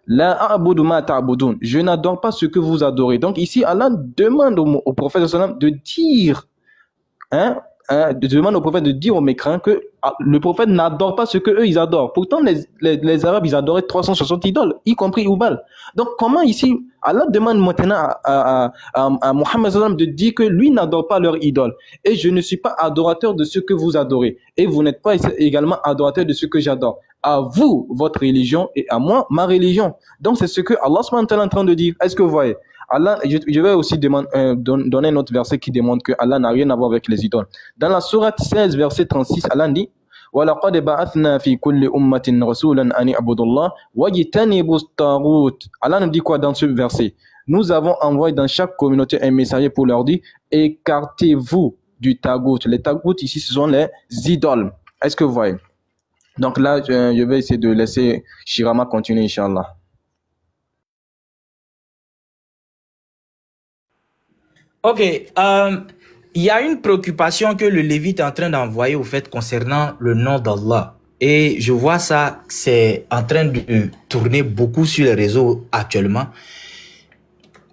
la a'budu ma ta'budun, je n'adore pas ce que vous adorez. Donc ici, Allah demande au prophète de dire, demande au prophète de dire aux mécréants que le prophète n'adore pas ce que eux ils adorent. Pourtant les Arabes ils adoraient 360 idoles, y compris Oubal. Donc comment ici Allah demande maintenant à Mohammed sallam de dire que lui n'adore pas leur idole, et je ne suis pas adorateur de ce que vous adorez, et vous n'êtes pas également adorateur de ce que j'adore. À vous votre religion et à moi ma religion. Donc c'est ce que Allah est en train de dire. Est-ce que vous voyez? Allah, je vais aussi donner un autre verset qui démontre que Allah n'a rien à voir avec les idoles. Dans la sourate 16, verset 36, Allah dit وَلَقَدْ بَعَثْنَا فِي كُلِّ أُمَّةٍ رَسُولًا أَنِ اعْبُدُوا اللَّهَ وَاجْتَنِبُوا الطَّاغُوتَ. Allah nous dit quoi dans ce verset? Nous avons envoyé dans chaque communauté un messager pour leur dire écartez-vous du tagout. Les tagout ici ce sont les idoles. Est-ce que vous voyez? Donc là je vais essayer de laisser Shirama continuer, Inch'Allah. Ok, il y a une préoccupation que le Lévite est en train d'envoyer au fait concernant le nom d'Allah. Et je vois ça, c'est en train de tourner beaucoup sur les réseaux actuellement.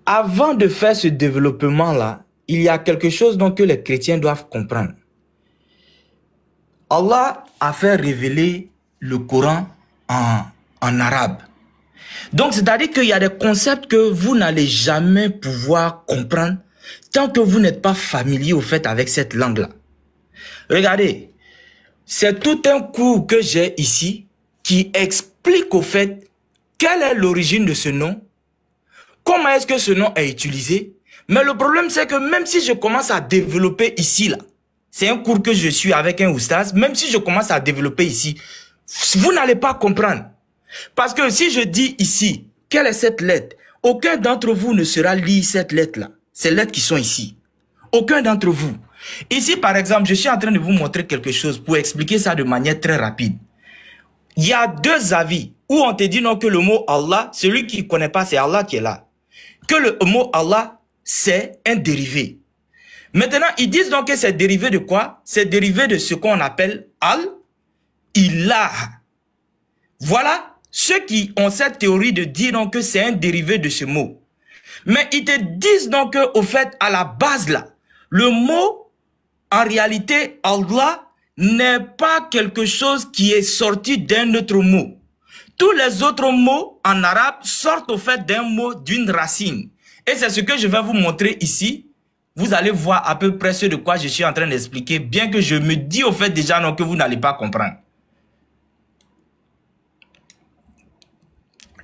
Avant de faire ce développement-là, il y a quelque chose donc que les chrétiens doivent comprendre. Allah a fait révéler le Coran en arabe. Donc, c'est-à-dire qu'il y a des concepts que vous n'allez jamais pouvoir comprendre tant que vous n'êtes pas familier au fait avec cette langue-là. Regardez, c'est tout un cours que j'ai ici qui explique au fait quelle est l'origine de ce nom, comment est-ce que ce nom est utilisé. Mais le problème c'est que même si je commence à développer ici, là, c'est un cours que je suis avec un oustaz, même si je commence à développer ici, vous n'allez pas comprendre. Parce que si je dis ici, quelle est cette lettre, aucun d'entre vous ne saura lire cette lettre-là. Ces lettres qui sont ici. Aucun d'entre vous. Ici, par exemple, je suis en train de vous montrer quelque chose pour expliquer ça de manière très rapide. Il y a deux avis où on te dit non que le mot Allah, celui qui ne connaît pas, c'est Allah qui est là. Que le mot Allah, c'est un dérivé. Maintenant, ils disent donc que c'est dérivé de quoi? C'est dérivé de ce qu'on appelle Al-Ilah. Voilà ceux qui ont cette théorie de dire donc que c'est un dérivé de ce mot. Mais ils te disent donc au fait, à la base là, le mot, en réalité, Allah n'est pas quelque chose qui est sorti d'un autre mot. Tous les autres mots en arabe sortent au fait d'un mot, d'une racine. Et c'est ce que je vais vous montrer ici. Vous allez voir à peu près ce de quoi je suis en train d'expliquer, bien que je me dis au fait déjà non que vous n'allez pas comprendre.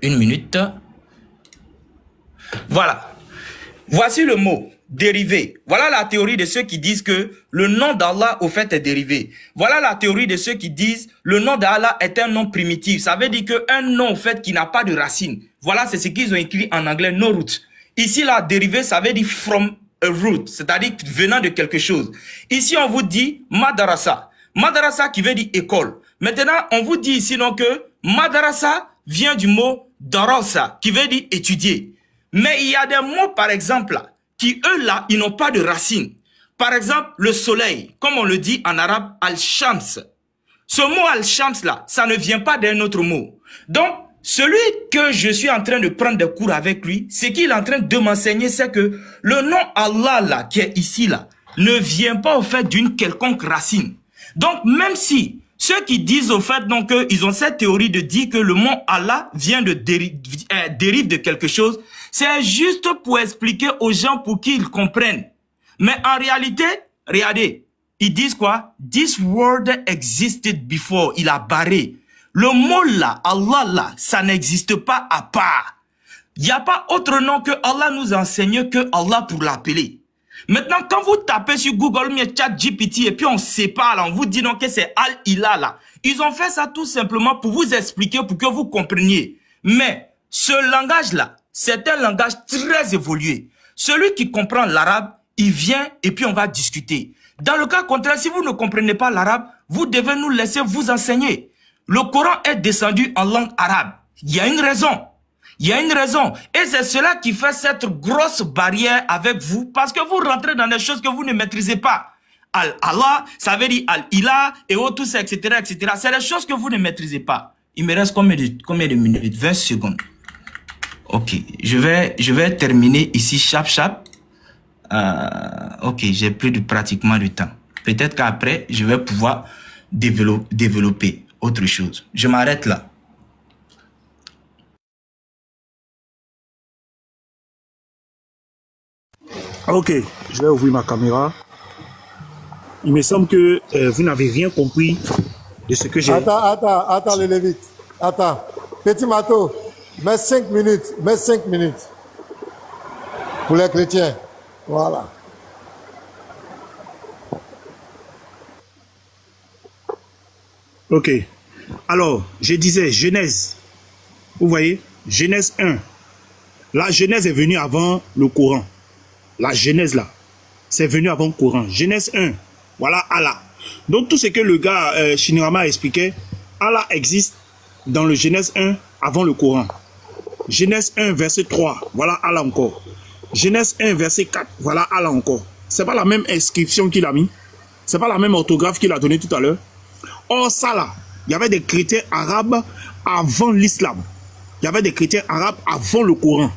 Une minute. Voilà. Voici le mot dérivé. Voilà la théorie de ceux qui disent que le nom d'Allah au fait est dérivé. Voilà la théorie de ceux qui disent le nom d'Allah est un nom primitif. Ça veut dire qu'un nom au fait qui n'a pas de racine. Voilà, c'est ce qu'ils ont écrit en anglais, no root. Ici, la dérivé, ça veut dire from a root, c'est-à-dire venant de quelque chose. Ici, on vous dit madarasa. Madarasa qui veut dire école. Maintenant, on vous dit ici donc que madarasa vient du mot darasa qui veut dire étudier. Mais il y a des mots, par exemple, là, qui, eux, là, ils n'ont pas de racine. Par exemple, le soleil, comme on le dit en arabe, al-shams. Ce mot al-shams, là, ça ne vient pas d'un autre mot. Donc, celui que je suis en train de prendre des cours avec lui, ce qu'il est en train de m'enseigner, c'est que le nom Allah, là, qui est ici, là, ne vient pas au fait d'une quelconque racine. Donc, même si ceux qui disent au fait donc ils ont cette théorie de dire que le mot Allah vient de dérive de quelque chose, c'est juste pour expliquer aux gens pour qu'ils comprennent. Mais en réalité, regardez, ils disent quoi? This word existed before. Il a barré. Le mot là, Allah là, ça n'existe pas à part. Il n'y a pas autre nom que Allah nous enseigne que Allah pour l'appeler. Maintenant, quand vous tapez sur Google, ChatGPT, et puis on sépare, on vous dit donc que c'est Al-Ilah là. Ils ont fait ça tout simplement pour vous expliquer, pour que vous compreniez. Mais ce langage-là, c'est un langage très évolué. Celui qui comprend l'arabe, il vient et puis on va discuter. Dans le cas contraire, si vous ne comprenez pas l'arabe, vous devez nous laisser vous enseigner. Le Coran est descendu en langue arabe. Il y a une raison. Il y a une raison. Et c'est cela qui fait cette grosse barrière avec vous, parce que vous rentrez dans des choses que vous ne maîtrisez pas. Al-Allah, ça veut dire Al-Ilah, et autres, etc., etc. C'est des choses que vous ne maîtrisez pas. Il me reste combien de minutes? 20 secondes. Ok, je vais terminer ici, chap. Ok, j'ai plus pratiquement du temps. Peut-être qu'après, je vais pouvoir développer autre chose. Je m'arrête là. Ok, je vais ouvrir ma caméra. Il me semble que vous n'avez rien compris de ce que j'ai... Attends, les Lévites. Attends. Petit Mato, mets 5 minutes. Mets 5 minutes. Pour les chrétiens. Voilà. Ok. Alors, je disais Genèse. Vous voyez? Genèse 1. La Genèse est venue avant le Coran. La Genèse là, c'est venu avant le Coran. Genèse 1, voilà Allah. Donc tout ce que le gars Shinrama expliquait, Allah existe dans le Genèse 1 avant le Coran. Genèse 1 verset 3, voilà Allah encore. Genèse 1 verset 4, voilà Allah encore. C'est pas la même inscription qu'il a mis. C'est pas la même orthographe qu'il a donné tout à l'heure. Or ça là, il y avait des chrétiens arabes avant l'islam. Il y avait des chrétiens arabes avant le Coran.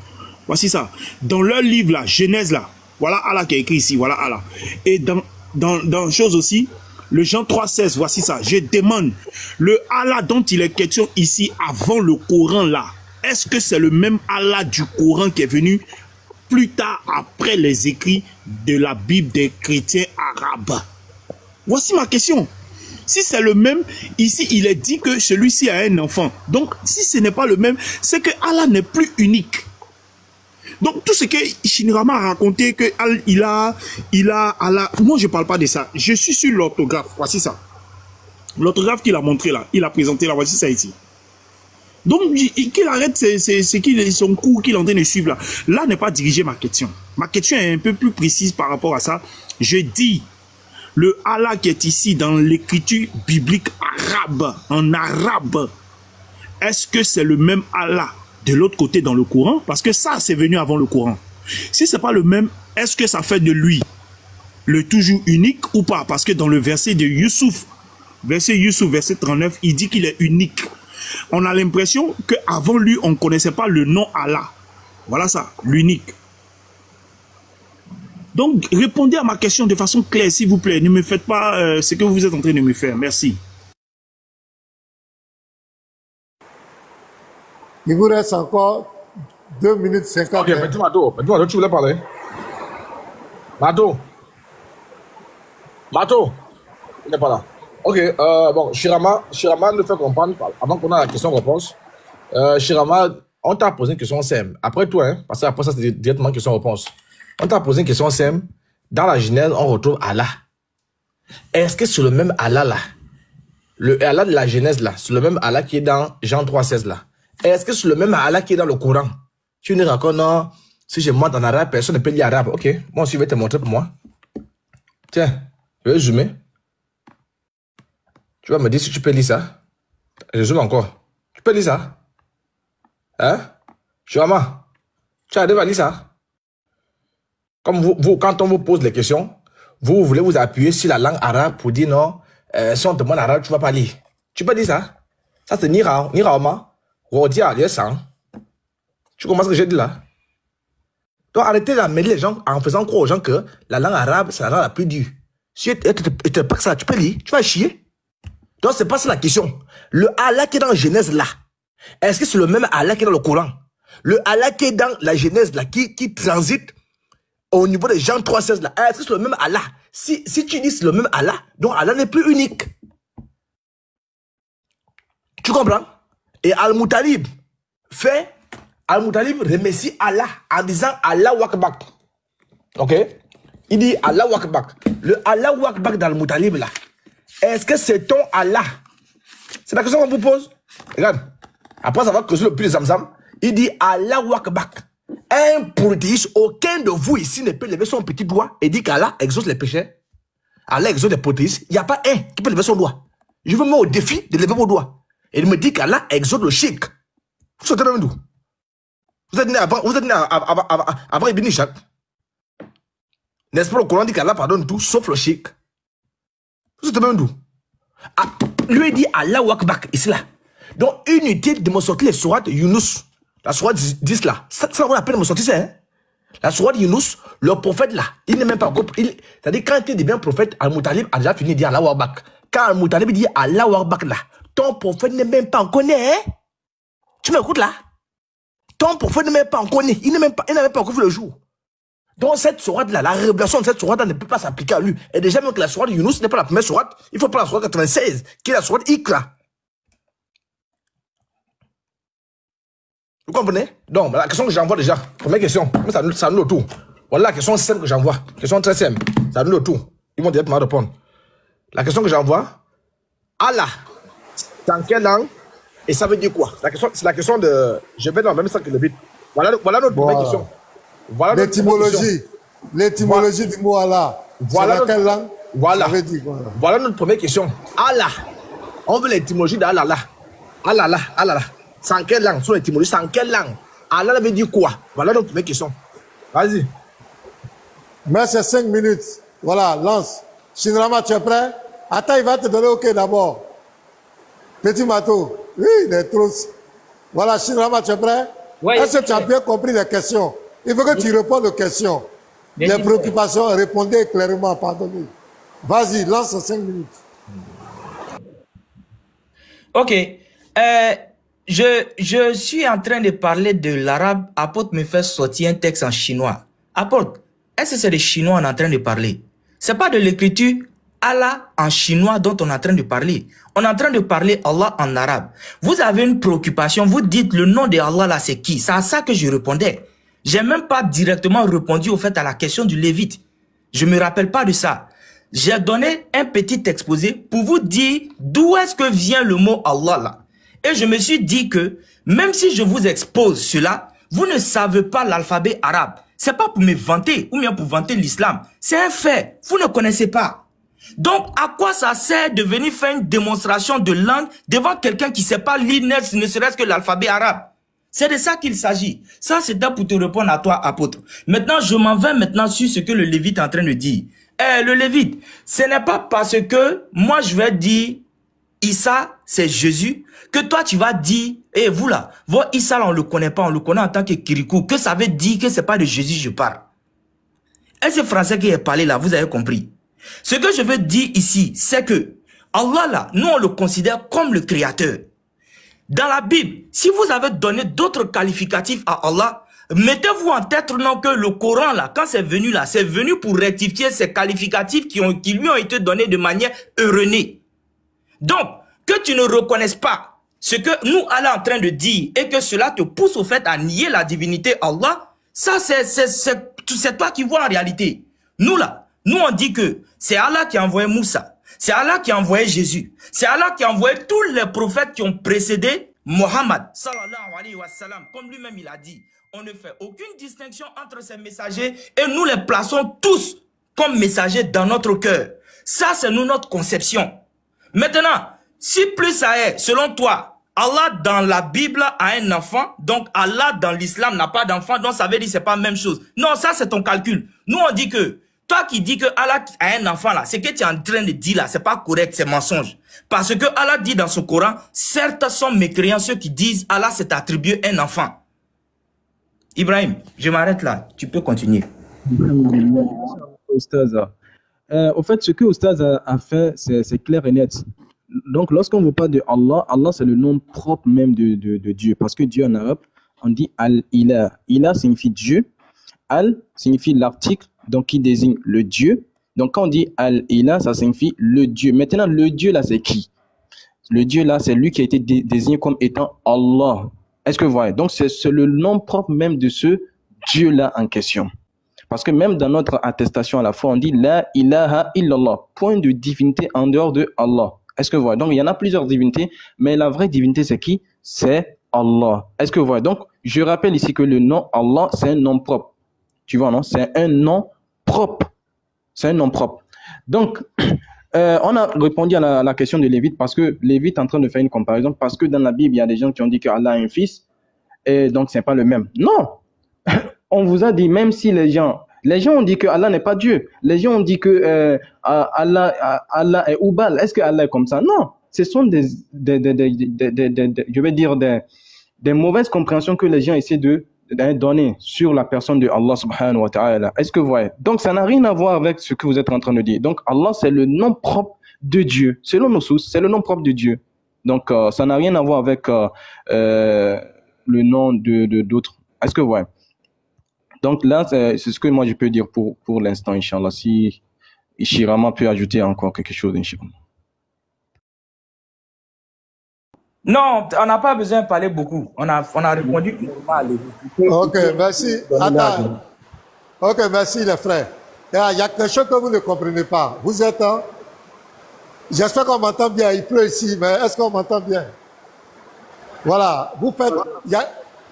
Voici ça. Dans leur livre là, Genèse là, voilà Allah qui a écrit ici, voilà Allah. Et dans chose aussi, le Jean 3,16, voici ça. Je demande, le Allah dont il est question ici avant le Coran là, est-ce que c'est le même Allah du Coran qui est venu plus tard après les écrits de la Bible des chrétiens arabes? Voici ma question. Si c'est le même, ici il est dit que celui-ci a un enfant. Donc si ce n'est pas le même, c'est que Allah n'est plus unique. Donc tout ce que Shinrama a raconté, que il a Allah, moi je parle pas de ça. Je suis sur l'orthographe, voici ça. L'orthographe qu'il a montré là, il a présenté là, voici ça ici. Donc qu'il arrête son cours qu'il est en train de suivre là. Là n'est pas dirigé ma question. Ma question est un peu plus précise par rapport à ça. Je dis, le Allah qui est ici dans l'écriture biblique arabe, en arabe, est-ce que c'est le même Allah de l'autre côté dans le Coran? Parce que ça, c'est venu avant le Coran. Si c'est pas le même, est-ce que ça fait de lui le toujours unique ou pas? Parce que dans le verset de Youssouf, verset 39, il dit qu'il est unique. On a l'impression qu'avant lui, on ne connaissait pas le nom Allah. Voilà ça, l'unique. Donc, répondez à ma question de façon claire, s'il vous plaît. Ne me faites pas ce que vous êtes en train de me faire. Merci. Il vous reste encore 2 minutes 50. Ok, petit Mato, tu voulais parler? Mato, il n'est pas là. Ok, bon, Shirama nous fait comprendre, avant qu'on ait la question-réponse. Shirama, on t'a posé une question simple. Après toi, hein, parce qu'après ça, c'est directement question-réponse. On t'a posé une question simple. Dans la Genèse, on retrouve Allah. Est-ce que c'est le même Allah là? Le Allah de la Genèse là, c'est le même Allah qui est dans Jean 3,16 là. Est-ce que c'est le même Allah qui est dans le Coran? Tu nous racontes, non, si je monte en arabe, personne ne peut lire arabe. Ok, moi aussi, je vais te montrer pour moi. Tiens, je vais zoomer. Tu vas me dire si tu peux lire ça. Je zoome encore. Tu peux lire ça? Hein? Shirama, tu arrives à lire ça? Comme vous, quand on vous pose les questions, vous voulez vous appuyer sur la langue arabe pour dire non, si on te demande arabe, tu ne vas pas lire. Tu peux lire ça? Ça, c'est Niraoma. Tu comprends ce que j'ai dit là? Donc arrêtez d'amener les gens en faisant croire aux gens que la langue arabe, c'est la langue la plus dure. Si tu n'as pas que ça, tu peux lire, tu vas chier. Donc c'est pas ça la question. Le Allah qui est dans la Genèse là, est-ce que c'est le même Allah qui est dans le Coran? Le Allah qui est dans la Genèse là, qui transite au niveau des Jean 3,16 là, est-ce que c'est le même Allah? Si tu dis c'est le même Allah, donc Allah n'est plus unique. Tu comprends? Et Al-Muttalib remercie Allah en disant Allah Wakbak. Ok? Il dit Allah Wakbak. Le Allah Wakbak d'Al-Muttalib là, est-ce que c'est ton Allah? C'est la question qu'on vous pose. Regarde. Après ça va creuser le puits de Zamzam. Il dit Allah Wakbak. Un polythéiste, aucun de vous ici ne peut lever son petit doigt et dire qu'Allah exauce les péchés. Allah exauce les polythéistes. Il n'y a pas un qui peut lever son doigt. Je veux me mettre au défi de lever vos doigts. Et il me dit qu'Allah exauce le shirk. Vous sortez de d'où? Vous êtes né avant Ibn Ishaq. N'est-ce pas le Coran dit qu'Allah pardonne tout sauf le shirk? Vous sortez de d'où? Lui dit Allah Wakbak ici là. Donc inutile de me sortir les sourates Yunus. La sourate 10 là. Ça vaut la peine de me sortir ça. Hein? La sourate Yunus, le prophète là, il n'est même pas encore. C'est-à-dire quand il devient prophète, Al-Muttalib a déjà fini de dire Allah Wakbak. Quand Al-Muttalib dit Allah Wakbak là, ton prophète n'est même pas encore né. Hein? Tu m'écoutes là? Ton prophète n'est même pas encore né. Il n'a même pas encore vu le jour. Donc cette sourate là, la révélation de cette sourate là ne peut pas s'appliquer à lui. Et déjà même que la sourate Yunus n'est pas la première sourate, il faut pas la sourate 96, qui est la sourate Ikra. Vous comprenez? Donc, la question que j'envoie déjà, première question, ça nous le tour. Voilà la question simple que j'envoie. Question très simple. Ça nous le tour. Ils vont directement répondre. La question que j'envoie, Allah, dans quelle langue? Et ça veut dire quoi? C'est la question de. Je vais dans le même sens que le bit. Voilà notre première question. Voilà l'étymologie. L'étymologie du mot Allah. Voilà dans quelle langue? Voilà. Ça veut dire quoi? Voilà notre première question. Allah. On veut l'étymologie d'Allah là. Allah là. Allah là. C'est en quelle langue? Sur l'étymologie, c'est en quelle langue? Allah veut dire quoi? Voilà notre première question. Vas-y. Mais c'est 5 minutes. Voilà, lance. Shinrama, tu es prêt? Attends, il va te donner OK d'abord. Petit Matou. Oui, il est trop. Voilà, Shinrama, tu es prêt? Oui. Est-ce que tu as bien compris les questions? Il faut que tu répondes aux questions. Les préoccupations, répondez clairement, pardonnez. Vas-y, lance 5 minutes. Ok. Je suis en train de parler de l'arabe. Apôtre me fait sortir un texte en chinois. Apôtre, est-ce que c'est de chinois on est en train de parler? C'est pas de l'écriture Allah en chinois dont on est en train de parler. On est en train de parler Allah en arabe. Vous avez une préoccupation, vous dites le nom de Allah là c'est qui? C'est à ça que je répondais. J'ai même pas directement répondu au fait à la question du Lévite. Je me rappelle pas de ça. J'ai donné un petit exposé pour vous dire d'où est-ce que vient le mot Allah là. Et je me suis dit que même si je vous expose cela, vous ne savez pas l'alphabet arabe. C'est pas pour me vanter ou bien pour vanter l'islam. C'est un fait. Vous ne connaissez pas. Donc, à quoi ça sert de venir faire une démonstration de langue devant quelqu'un qui ne sait pas lire ne serait-ce que l'alphabet arabe? C'est de ça qu'il s'agit. Ça, c'était pour te répondre à toi, apôtre. Maintenant, je m'en vais maintenant sur ce que le Lévite est en train de dire. Le Lévite, ce n'est pas parce que moi je vais dire Issa, c'est Jésus, que toi tu vas dire, vous là, votre Issa là, on le connaît pas, on le connaît en tant que Kirikou, que ça veut dire que c'est pas de Jésus je parle. Et ce français qui est parlé là, vous avez compris. Ce que je veux dire ici, c'est que Allah là, nous on le considère comme le créateur. Dans la Bible, si vous avez donné d'autres qualificatifs à Allah, mettez-vous en tête non, que le Coran là, quand c'est venu là, c'est venu pour rectifier ces qualificatifs qui lui ont été donnés de manière erronée. Donc, que tu ne reconnaisses pas ce que nous Allah est en train de dire et que cela te pousse au fait à nier la divinité Allah, ça c'est toi qui vois en réalité. Nous là, nous on dit que c'est Allah qui a envoyé Moussa, c'est Allah qui a envoyé Jésus, c'est Allah qui a envoyé tous les prophètes qui ont précédé Mohammed, sallallahu alayhi wa sallam, comme lui-même il a dit. On ne fait aucune distinction entre ces messagers et nous les plaçons tous comme messagers dans notre cœur. Ça c'est nous notre conception. Maintenant, si plus ça est, selon toi, Allah dans la Bible a un enfant, donc Allah dans l'islam n'a pas d'enfant, donc ça veut dire que c'est pas la même chose. Non, ça c'est ton calcul. Nous on dit que, toi qui dis que Allah a un enfant là, ce que tu es en train de dire là, c'est pas correct, c'est mensonge. Parce que Allah dit dans son Coran, certes sont mécréants ceux qui disent Allah s'est attribué un enfant. Ibrahim, je m'arrête là. Tu peux continuer. Oustaz. Au fait, ce que Oustaz a fait, c'est clair et net. Donc, lorsqu'on vous parle de Allah, Allah c'est le nom propre même de Dieu. Parce que Dieu en arabe, on dit Al-Ilah. Ilah signifie Dieu. Al signifie l'article, donc qui désigne le Dieu. Donc, quand on dit Al-Ilah, ça signifie le Dieu. Maintenant, le Dieu là, c'est qui? Le Dieu là, c'est lui qui a été désigné comme étant Allah. Est-ce que vous voyez? Donc, c'est le nom propre même de ce Dieu là en question. Parce que même dans notre attestation à la foi, on dit La ilaha illallah, point de divinité en dehors de Allah. Est-ce que vous voyez? Donc, il y en a plusieurs divinités, mais la vraie divinité, c'est qui? C'est Allah. Est-ce que vous voyez? Donc, je rappelle ici que le nom Allah, c'est un nom propre. Tu vois, non? C'est un nom propre. C'est un nom propre. Donc, on a répondu à la question de Lévite parce que Lévite est en train de faire une comparaison parce que dans la Bible, il y a des gens qui ont dit qu'Allah a un fils et donc c'est pas le même. Non! On vous a dit, même si les gens ont dit que Allah n'est pas Dieu. Les gens ont dit que Allah est Oubal. Est-ce que Allah est comme ça? Non. Ce sont je vais dire des mauvaises compréhensions que les gens essaient de donner sur la personne de Allah subhanahu wa ta'ala. Est-ce que vous voyez? Donc, ça n'a rien à voir avec ce que vous êtes en train de dire. Donc, Allah, c'est le nom propre de Dieu. Selon nos sources, c'est le nom propre de Dieu. Donc, ça n'a rien à voir avec le nom d'autres. Est-ce que vous voyez? Donc là, c'est ce que moi je peux dire pour l'instant, Inch'Allah. Si Ishirama peut ajouter encore quelque chose, Inch'Allah. Non, on n'a pas besoin de parler beaucoup. On a répondu clairement à Lévite. Ok, merci. Attends. Ok, merci les frères. Il y a quelque chose que vous ne comprenez pas. Vous êtes... J'espère qu'on m'entend bien. Il pleut ici, mais est-ce qu'on m'entend bien? Voilà. Vous faites... Il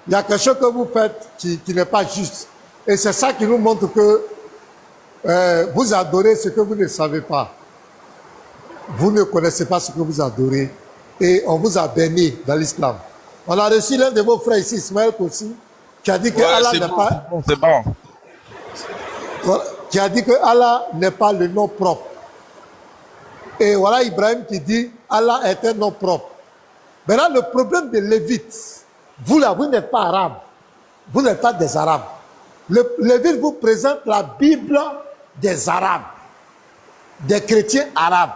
y a quelque chose que vous faites qui n'est pas juste. Et c'est ça qui nous montre que vous adorez ce que vous ne savez pas. Vous ne connaissez pas ce que vous adorez. Et on vous a béni dans l'islam. On a reçu l'un de vos frères ici, Ismaël Kossi, qui a dit que Allah n'est pas... C'est bon. Qui a dit que Allah n'est pas le nom propre. Et voilà Ibrahim qui dit Allah est un nom propre. Maintenant, le problème de Lévite, vous là, vous n'êtes pas arabe. Vous n'êtes pas des arabes. Le Lévite vous présente la Bible des arabes, des chrétiens arabes.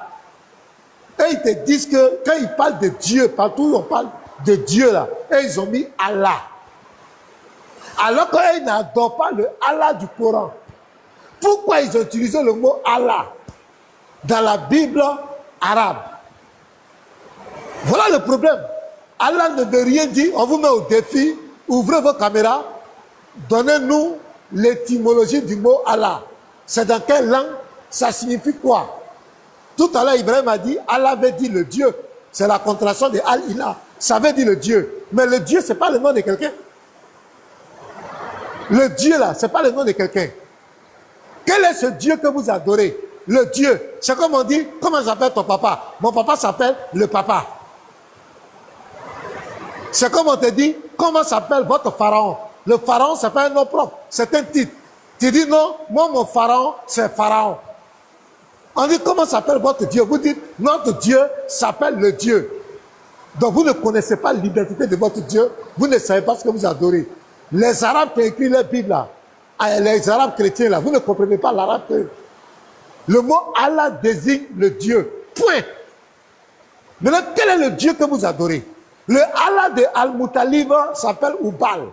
Et ils te disent que quand ils parlent de Dieu, partout où on parle de Dieu là, et ils ont mis Allah. Alors qu'ils n'adorent pas le Allah du Coran. Pourquoi ils ont utilisé le mot Allah dans la Bible arabe? Voilà le problème. Allah ne veut rien dire. On vous met au défi. Ouvrez vos caméras. Donnez-nous l'étymologie du mot Allah. C'est dans quelle langue? Ça signifie quoi? Tout à l'heure, Ibrahim a dit, Allah veut dire le Dieu. C'est la contraction de Al-Ilah. Ça veut dire le Dieu. Mais le Dieu, ce n'est pas le nom de quelqu'un. Le Dieu, là, ce n'est pas le nom de quelqu'un. Quel est ce Dieu que vous adorez? Le Dieu. C'est comme on dit, comment s'appelle ton papa? Mon papa s'appelle le papa. C'est comme on te dit, comment s'appelle votre pharaon? Le pharaon, ce n'est pas un nom propre, c'est un titre. Tu dis non, moi mon pharaon, c'est pharaon. On dit comment s'appelle votre Dieu? Vous dites, notre Dieu s'appelle le Dieu. Donc vous ne connaissez pas l'identité de votre Dieu, vous ne savez pas ce que vous adorez. Les Arabes qui ont écrit la Bible là, les Arabes chrétiens là, vous ne comprenez pas l'arabe. Le mot Allah désigne le Dieu. Point. Maintenant, quel est le Dieu que vous adorez? Le Allah de Al-Muttalib s'appelle Oubal.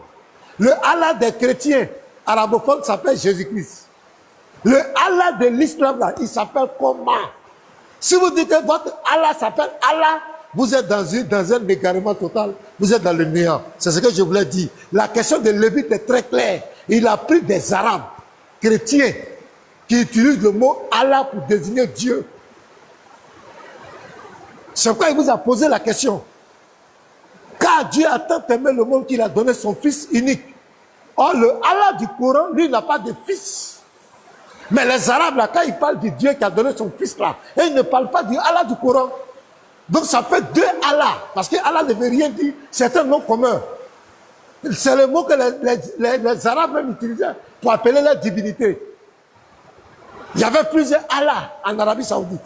Le Allah des chrétiens arabophones s'appelle Jésus-Christ. Le Allah de l'islam, il s'appelle comment? Si vous dites que votre Allah s'appelle Allah, vous êtes dans un égarement total. Vous êtes dans le néant. C'est ce que je voulais dire. La question de Lévite est très claire. Il a pris des Arabes chrétiens qui utilisent le mot Allah pour désigner Dieu. C'est pourquoi il vous a posé la question. Car Dieu a tant aimé le monde qu'il a donné son fils unique. Or, le Allah du Coran, lui, n'a pas de fils. Mais les Arabes, là, quand ils parlent du Dieu qui a donné son fils là, et ils ne parlent pas du Allah du Coran. Donc ça fait deux Allah. Parce que Allah ne veut rien dire. C'est un nom commun. C'est le mot que les Arabes même utilisaient pour appeler leur divinité. Il y avait plusieurs Allah en Arabie Saoudite.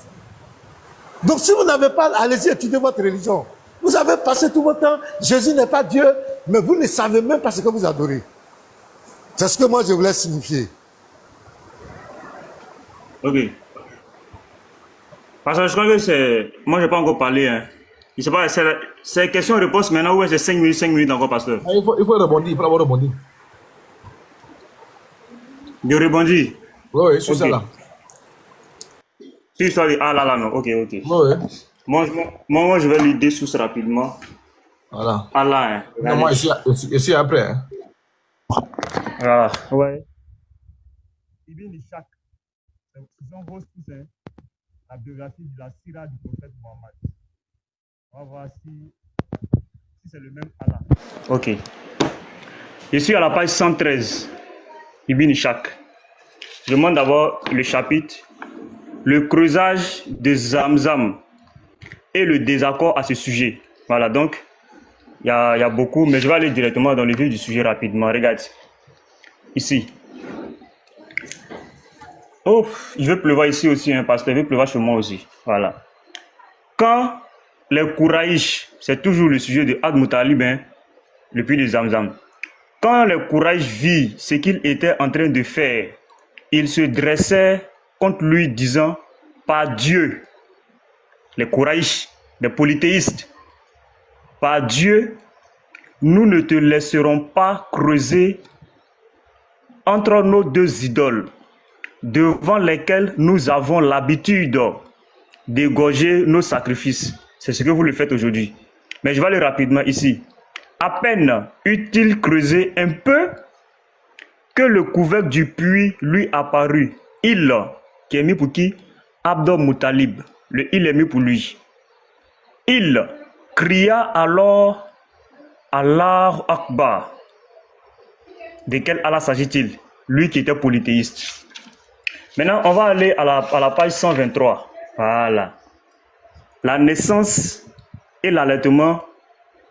Donc si vous n'avez pas, allez-y étudier votre religion. Vous avez passé tout votre temps, Jésus n'est pas Dieu, mais vous ne savez même pas ce que vous adorez. C'est ce que moi je voulais signifier. Ok. Parce que je crois que c'est... Moi, je n'ai pas encore parlé. Hein. Je sais pas, c'est question-réponse maintenant ou c'est 5 minutes encore, pasteur? Il faut rebondir, il faut d'abord rebondir. Je rebondis? Oui, sur ça là. Ah là, non, ok. Oui. Moi, je vais lui des sources rapidement. Voilà. Ah là, hein. Non, moi, ici après. Hein. Voilà. Ouais. Ibn Ishaq, c'est son grosse pouce, hein. La biographie de la Sira du prophète Mohammed. On va voir si c'est le même Allah. Ok. Je suis à la page 113. Ibn Ishaq. Je demande d'abord le chapitre. Le creusage de Zamzam et le désaccord à ce sujet. Voilà, donc, il y a beaucoup, mais je vais aller directement dans le vif du sujet rapidement. Regarde. Ici. Oh, il veut pleuvoir ici aussi, hein, pasteur. Il veut pleuvoir chez moi aussi. Voilà. Quand les Kouraïch, c'est toujours le sujet de Ad Moutalib, hein, le puits de Zamzam. Quand les Kouraïch vit ce qu'il était en train de faire, ils se dressaient contre lui disant, par Dieu, les Kouraïch, les polythéistes, par Dieu, nous ne te laisserons pas creuser entre nos deux idoles, devant lesquelles nous avons l'habitude d'égorger nos sacrifices. C'est ce que vous le faites aujourd'hui. Mais je vais aller rapidement ici. À peine eut-il creusé un peu que le couvercle du puits lui apparut. Il, qui est mis pour qui? Abd Muttalib. Le il est mis pour lui. Il cria alors Allah Akbar. De quel Allah s'agit-il? Lui qui était polythéiste. Maintenant, on va aller à la page 123. Voilà. La naissance et l'allaitement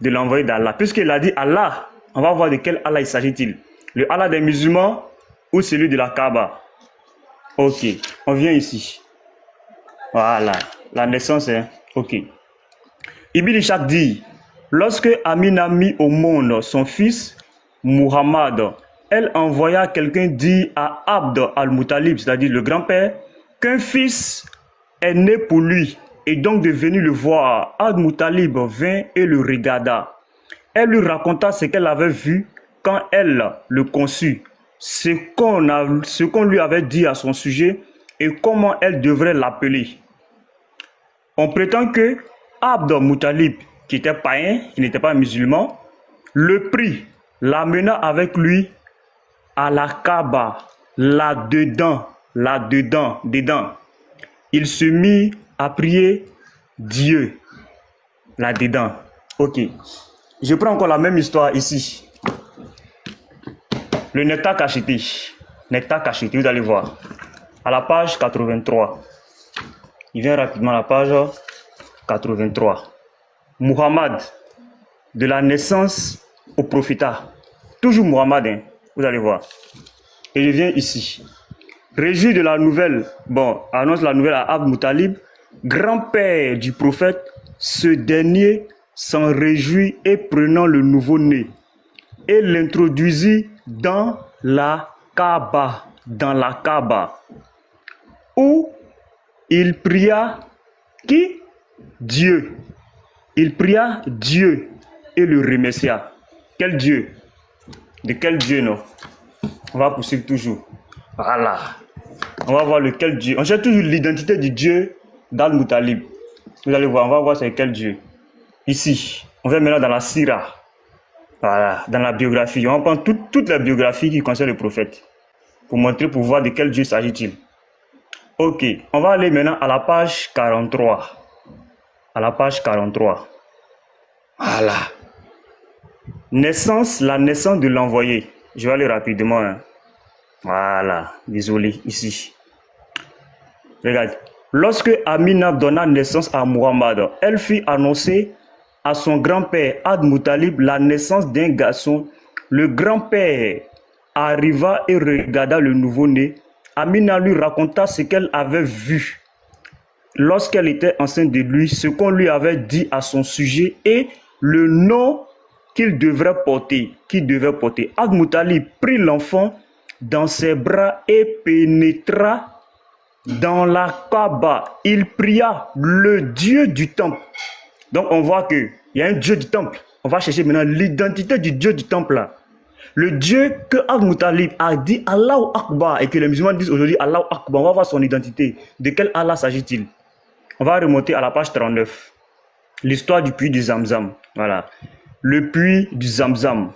de l'envoyé d'Allah. Puisqu'il a dit Allah, on va voir de quel Allah il s'agit-il. Le Allah des musulmans ou celui de la Kaaba? Ok, on vient ici. Voilà, la naissance, hein. Ok. Ibn Ishaq dit, lorsque Amina mit au monde son fils, Muhammad, elle envoya quelqu'un dire à Abd al-Muttalib, c'est-à-dire le grand-père, qu'un fils est né pour lui, et donc de venir le voir. Al-Muttalib vint et le regarda. Elle lui raconta ce qu'elle avait vu quand elle le conçut, ce qu'on lui avait dit à son sujet et comment elle devrait l'appeler. On prétend que Abd al-Muttalib, qui était païen, qui n'était pas musulman, le prit, l'amena avec lui à la Kaaba, là-dedans. Il se mit à prier Dieu, là-dedans. Ok. Je prends encore la même histoire ici. Le nectar cacheté. Nectar cacheté, vous allez voir. À la page 83. Il vient rapidement à la page 83. Muhammad, de la naissance au prophétat. Toujours Muhammad, hein, vous allez voir. Et je viens ici. Réjoui de la nouvelle, annonce la nouvelle à Abd Muttalib, grand-père du prophète, ce dernier s'en réjouit et prenant le nouveau-né et l'introduisit dans la Kaaba, où il pria qui? Dieu. Il pria Dieu et le remercia. Quel Dieu? De quel Dieu, non? On va poursuivre toujours. Voilà. On va voir lequel Dieu. On cherche toujours l'identité du Dieu d'Al-Muttalib. Vous allez voir, on va voir c'est quel Dieu. Ici, on va maintenant dans la Sira. Voilà, dans la biographie. On va prendre toute la biographie qui concerne le prophète. Pour montrer, pour voir de quel Dieu s'agit-il. Ok, on va aller maintenant à la page 43. À la page 43. Voilà. La naissance de l'envoyé. Je vais aller rapidement. Hein. Voilà, désolé, ici. Regarde. Lorsque Amina donna naissance à Muhammad, elle fit annoncer à son grand-père Abd Muttalib la naissance d'un garçon. Le grand-père arriva et regarda le nouveau-né. Amina lui raconta ce qu'elle avait vu lorsqu'elle était enceinte de lui, ce qu'on lui avait dit à son sujet et le nom qu'il devrait porter, Al-Muttalib prit l'enfant dans ses bras et pénétra dans la Kaaba. Il pria le Dieu du temple. Donc on voit qu'il y a un Dieu du temple. On va chercher maintenant l'identité du Dieu du temple là. Le Dieu que Al-Muttalib a dit Allahu Akbar et que les musulmans disent aujourd'hui Allahu Akbar. On va voir son identité. De quel Allah s'agit-il? On va remonter à la page 39. L'histoire du puits du Zamzam. Voilà. Le puits du Zamzam.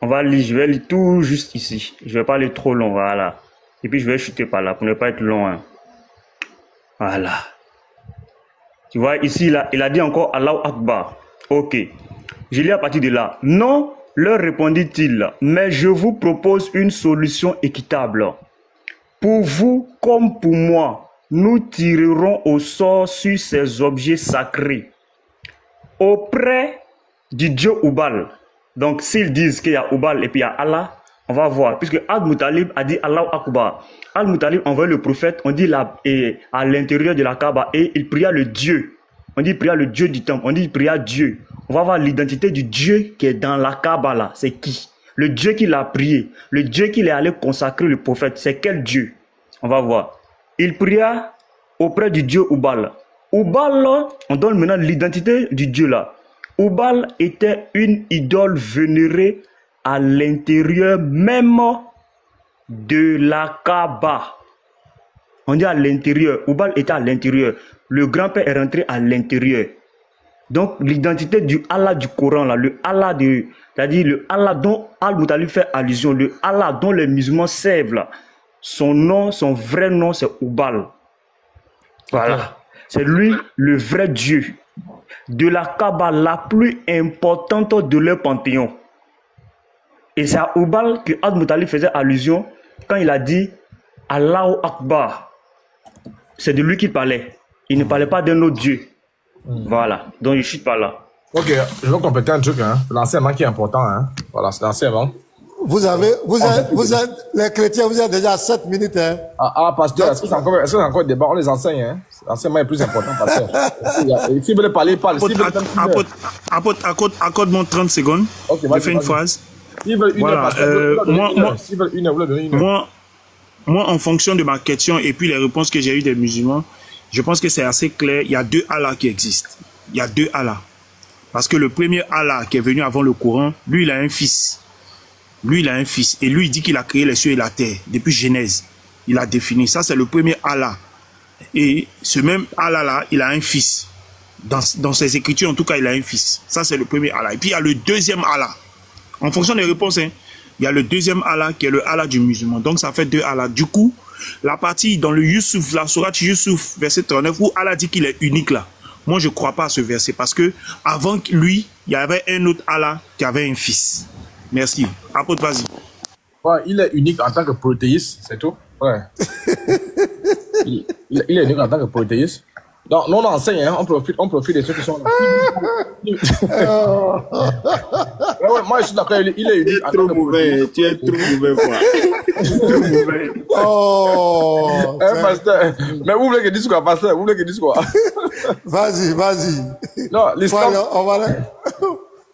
On va lire, je vais lire tout juste ici. Je ne vais pas aller trop long, voilà. Et puis je vais chuter par là pour ne pas être long. Hein. Voilà. Tu vois, ici, là, il a dit encore Allahu Akbar. Ok. Je lis à partir de là. Non, leur répondit-il, mais je vous propose une solution équitable. Pour vous comme pour moi, nous tirerons au sort sur ces objets sacrés. Auprès du Dieu Oubal. Donc, s'ils disent qu'il y a Oubal et puis il y a Allah, on va voir. Puisque Al-Muttalib a dit Allahu Akbar. Al-Muttalib envoie le prophète, on dit là, à l'intérieur de la Kaaba, et il pria le Dieu. On dit il pria le Dieu du temple, on dit il pria Dieu. On va voir l'identité du Dieu qui est dans la Kaaba là. C'est qui? Le Dieu qui l'a prié. Le Dieu qui est allé consacrer le prophète. C'est quel Dieu? On va voir. Il pria auprès du Dieu Oubal. Oubal, on donne maintenant l'identité du Dieu là. Oubal était une idole vénérée à l'intérieur même de la Kaaba. On dit à l'intérieur. Oubal était à l'intérieur. Le grand-père est rentré à l'intérieur. Donc l'identité du Allah du Coran, là, le Allah de, c'est-à-dire le Allah dont Al-Muttalib fait allusion, le Allah dont les musulmans servent, là, son nom, son vrai nom, c'est Oubal. Voilà. C'est lui le vrai Dieu de la Kaaba la plus importante de leur panthéon. Et c'est à Oubal que Al-Muttalib faisait allusion quand il a dit Allahu Akbar. C'est de lui qu'il parlait. Il ne parlait pas d'un autre Dieu. Voilà. Donc je ne chute pas là. Ok, je veux compléter un truc. Hein. L'enseignement qui est important. Hein. Voilà, c'est l'enseignement. Vous avez, les chrétiens, vous êtes déjà à 7 minutes. Hein. Pasteur, est-ce que c'est encore des débat? On les enseigne. Hein. L'enseignement est plus important, pasteur. Si vous voulez parler, parlez. Accorde-moi 30 secondes. Okay, je fais une phrase. S'ils veulent une heure, moi, en fonction de ma question et puis les réponses que j'ai eues des musulmans, je pense que c'est assez clair. Il y a deux Allah qui existent. Il y a deux Allah. Parce que le premier Allah qui est venu avant le Coran, lui, il a un fils. Lui, il a un fils. Et lui, il dit qu'il a créé les cieux et la terre. Depuis Genèse, il a défini. Ça, c'est le premier Allah. Et ce même Allah-là, il a un fils. Dans ses écritures, en tout cas, il a un fils. Ça, c'est le premier Allah. Et puis, il y a le deuxième Allah. En fonction des réponses, hein, il y a le deuxième Allah qui est le Allah du musulman. Donc, ça fait deux Allah. Du coup, la partie dans le Yusuf, la sourate Yusuf, verset 39, où Allah dit qu'il est unique là. Moi, je ne crois pas à ce verset parce que avant lui, il y avait un autre Allah qui avait un fils. Merci. Apôtre, vas-y. Ouais, il est unique en tant que prothéiste, c'est tout. Ouais. il est unique en tant que prothéiste. Donc, nous, on enseigne, hein, on profite de ceux qui sont là. Ouais, moi, je suis d'accord, il est unique en tant que prothéiste. Tu es trop mauvais, quoi. Trop mauvais. Oh! Pasteur. Mais vous voulez que je dise quoi, pasteur? Vous voulez que je dise quoi? Vas-y. Non, l'islam.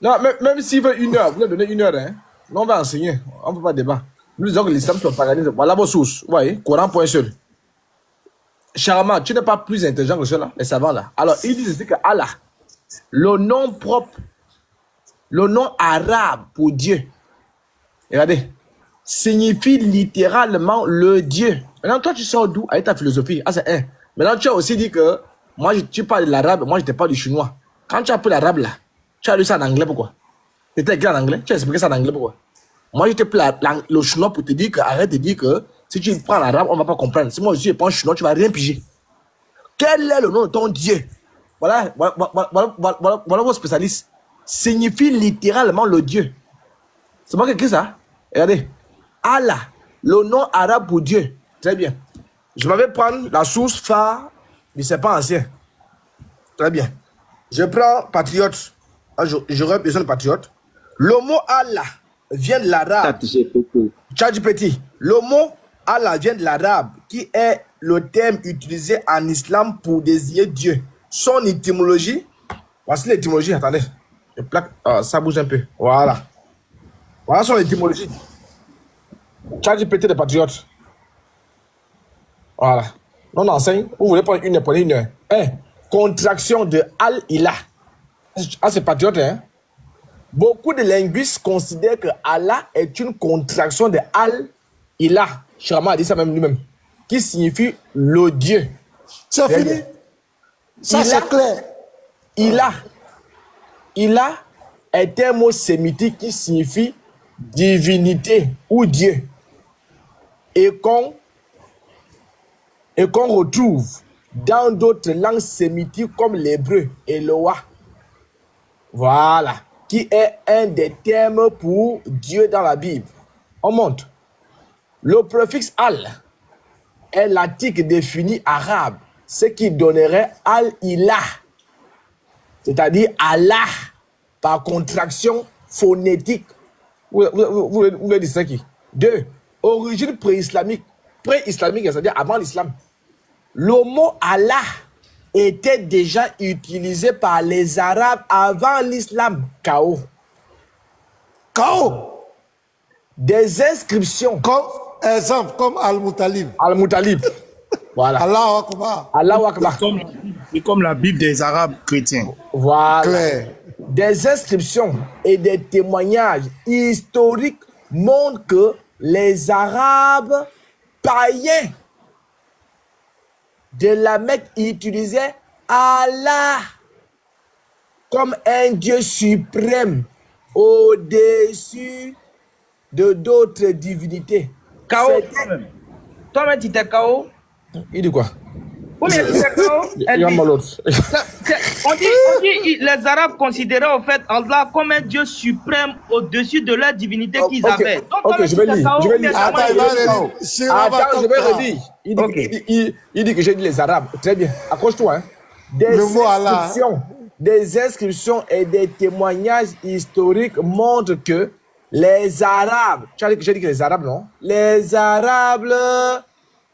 Non, même s'il veut une heure, vous voulez donner une heure, hein? Nous, on va enseigner. On ne peut pas débattre. Nous disons que l'islam, c'est le paganisme. Voilà vos sources. Vous voyez, Coran, point seul. Charama, tu n'es pas plus intelligent que ceux-là, les savants là. Alors, ils disent aussi que Allah, le nom propre, le nom arabe pour Dieu, regardez, signifie littéralement le Dieu. Maintenant, toi, tu sors d'où avec ta philosophie? Ah, c'est un. Maintenant, tu as aussi dit que moi, tu parles de l'arabe, moi, je ne parle du chinois. Quand tu as appris l'arabe là, tu as lu ça en anglais, pourquoi? C'était écrit en anglais, tu as expliqué ça en anglais, pourquoi? Moi, je te parle le chinois pour te dire que, arrête de dire que si tu prends l'arabe, on ne va pas comprendre. Si moi aussi je prends le chinois, tu ne vas rien piger. Quel est le nom de ton Dieu? Voilà vos spécialistes. Signifie littéralement le Dieu. C'est pas quelque chose, ça? Regardez. Allah, le nom arabe pour Dieu. Très bien. Je vais prendre la source phare du serpent ancien. Très bien. Je prends patriote. J'aurais besoin de patriote. Le mot Allah vient de l'arabe. ChatGPT. Le mot Allah vient de l'arabe, qui est le terme utilisé en islam pour désigner Dieu. Son étymologie, voici l'étymologie, attendez. Ça bouge un peu. Voilà. Voilà sur l'étymologie. ChatGPT des patriotes. Voilà. On enseigne. Vous voulez prendre une, prenez une. Contraction de Al-Ilah. Ah, c'est patriote, hein? Beaucoup de linguistes considèrent que Allah est une contraction de Al-Ilah. Shirama a dit ça même lui-même. Qui signifie le Dieu. C'est fini. Ça, c'est clair. Ilah est un mot sémitique qui signifie divinité ou Dieu. Et qu'on retrouve dans d'autres langues sémitiques comme l'hébreu et l'oua. Voilà. Qui est un des termes pour Dieu dans la Bible. On monte. Le préfixe al est l'article défini arabe, ce qui donnerait al-ilah, c'est-à-dire Allah, par contraction phonétique. Vous le dites ça qui? 2. Origine pré-islamique, c'est-à-dire avant l'islam. Le mot Allah était déjà utilisé par les Arabes avant l'islam. Kao. Des inscriptions. Comme exemple, comme Al-Moutalib. Voilà. Allahu Akbar. C'est comme la Bible des Arabes chrétiens. Voilà. Claire. Des inscriptions et des témoignages historiques montrent que les Arabes païens de la Mecque utilisaient Allah comme un Dieu suprême au-dessus de d'autres divinités. K.O. Toi-même, tu t'es K.O. Il dit quoi? Combien tu t'es K.O. On dit les Arabes considéraient au fait Allah comme un Dieu suprême au-dessus de la divinité qu'ils avaient. Donc, ok, je vais lire. Attends, je vais relire. Il dit que j'ai dit les Arabes. Très bien. Accroche-toi. Hein. Des inscriptions et des témoignages historiques montrent que les Arabes, j'ai dit que les Arabes, non? Les Arabes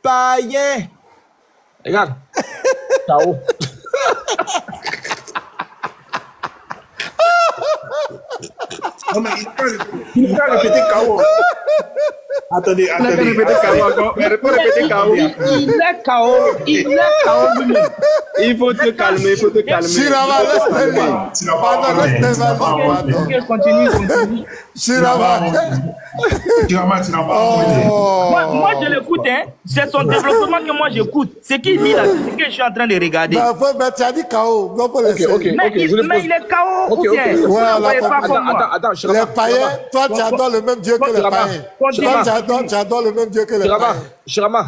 païens. Regarde. K.O. Non, mais il peut répéter K.O. Attendez. Répétez K.O. encore. Mais répétez K.O. Il est K.O. lui-même. Il faut te calmer, Shirama, Continue. Moi, je l'écoute, hein. C'est son développement que moi j'écoute. Ce qu'il dit là, c'est ce que je suis en train de regarder. Mais tu as dit KO. Mais il est KO ou bien? Attends, les païens, toi tu adores le même Dieu que les païens. Toi tu adores le même Dieu que les païens. Shirama,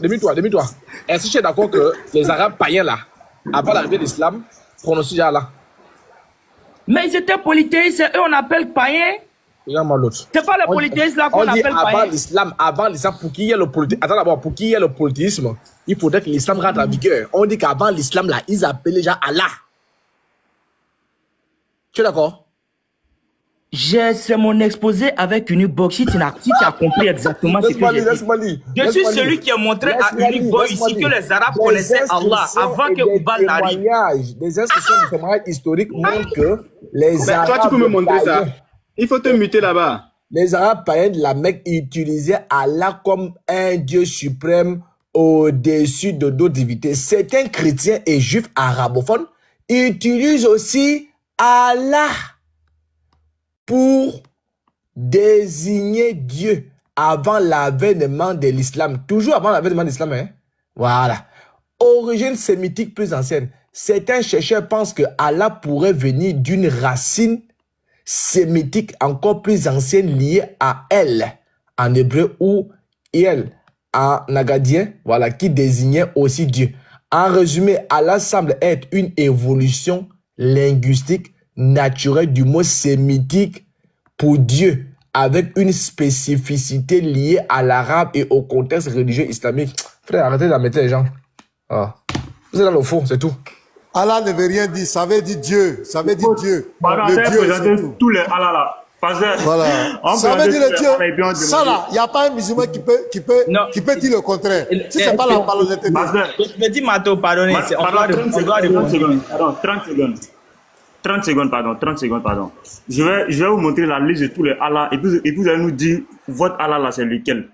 demi-toi. Est-ce que tu es d'accord que les Arabes païens là, avant l'arrivée de l'islam, prononcent Allah? Mais ils étaient polythéistes, eux on appelle païens. Regarde-moi l'autre. C'est pas le polythéisme là qu'on appelle païen. Avant l'islam, pour qu'il y ait le polythéisme, attends d'abord, pour qu'il y ait le polythéisme, il faudrait que l'islam rentre en vigueur. On dit qu'avant l'islam là, ils appelaient déjà Allah. Tu es d'accord? C'est mon exposé avec Unibox. Si tu as compris exactement ce que j'ai dit. Je suis celui qui a montré à Unibox ici que les Arabes connaissaient Allah avant que Oubal n'arrive. Des inscriptions de témoignages historiques montrent que les Arabes... Toi, tu peux me montrer ça. Il faut te muter là-bas. Les Arabes païens de la Mecque utilisaient Allah comme un Dieu suprême au-dessus de d'autres divinités. Certains chrétiens et juifs arabophones utilisent aussi Allah pour désigner Dieu avant l'avènement de l'islam. Toujours avant l'avènement de l'islam, hein? Voilà. Origine sémitique plus ancienne. Certains chercheurs pensent que Allah pourrait venir d'une racine sémitique encore plus ancienne liée à El en hébreu ou El en agadien, voilà, qui désignait aussi Dieu. En résumé, Allah semble être une évolution linguistique naturelle du mot sémitique pour Dieu, avec une spécificité liée à l'arabe et au contexte religieux islamique. Frère, arrêtez d'embêter les gens. Ah. Vous êtes dans le fond, c'est tout. Allah ne veut rien dire, ça veut dire Dieu. Ça veut dire Dieu. Le Dieu, c'est tout. Tous les Allah là. Voilà. Ça veut dire le Dieu. Ça là, il n'y a pas un musulman qui peut dire le contraire. Si ce n'est pas la parole de Dieu. Je me dis, Mato, pardonnez. 30 secondes. 30 secondes, pardon. Je vais vous montrer la liste de tous les Allah et puis vous allez nous dire votre Allah là, c'est lequel.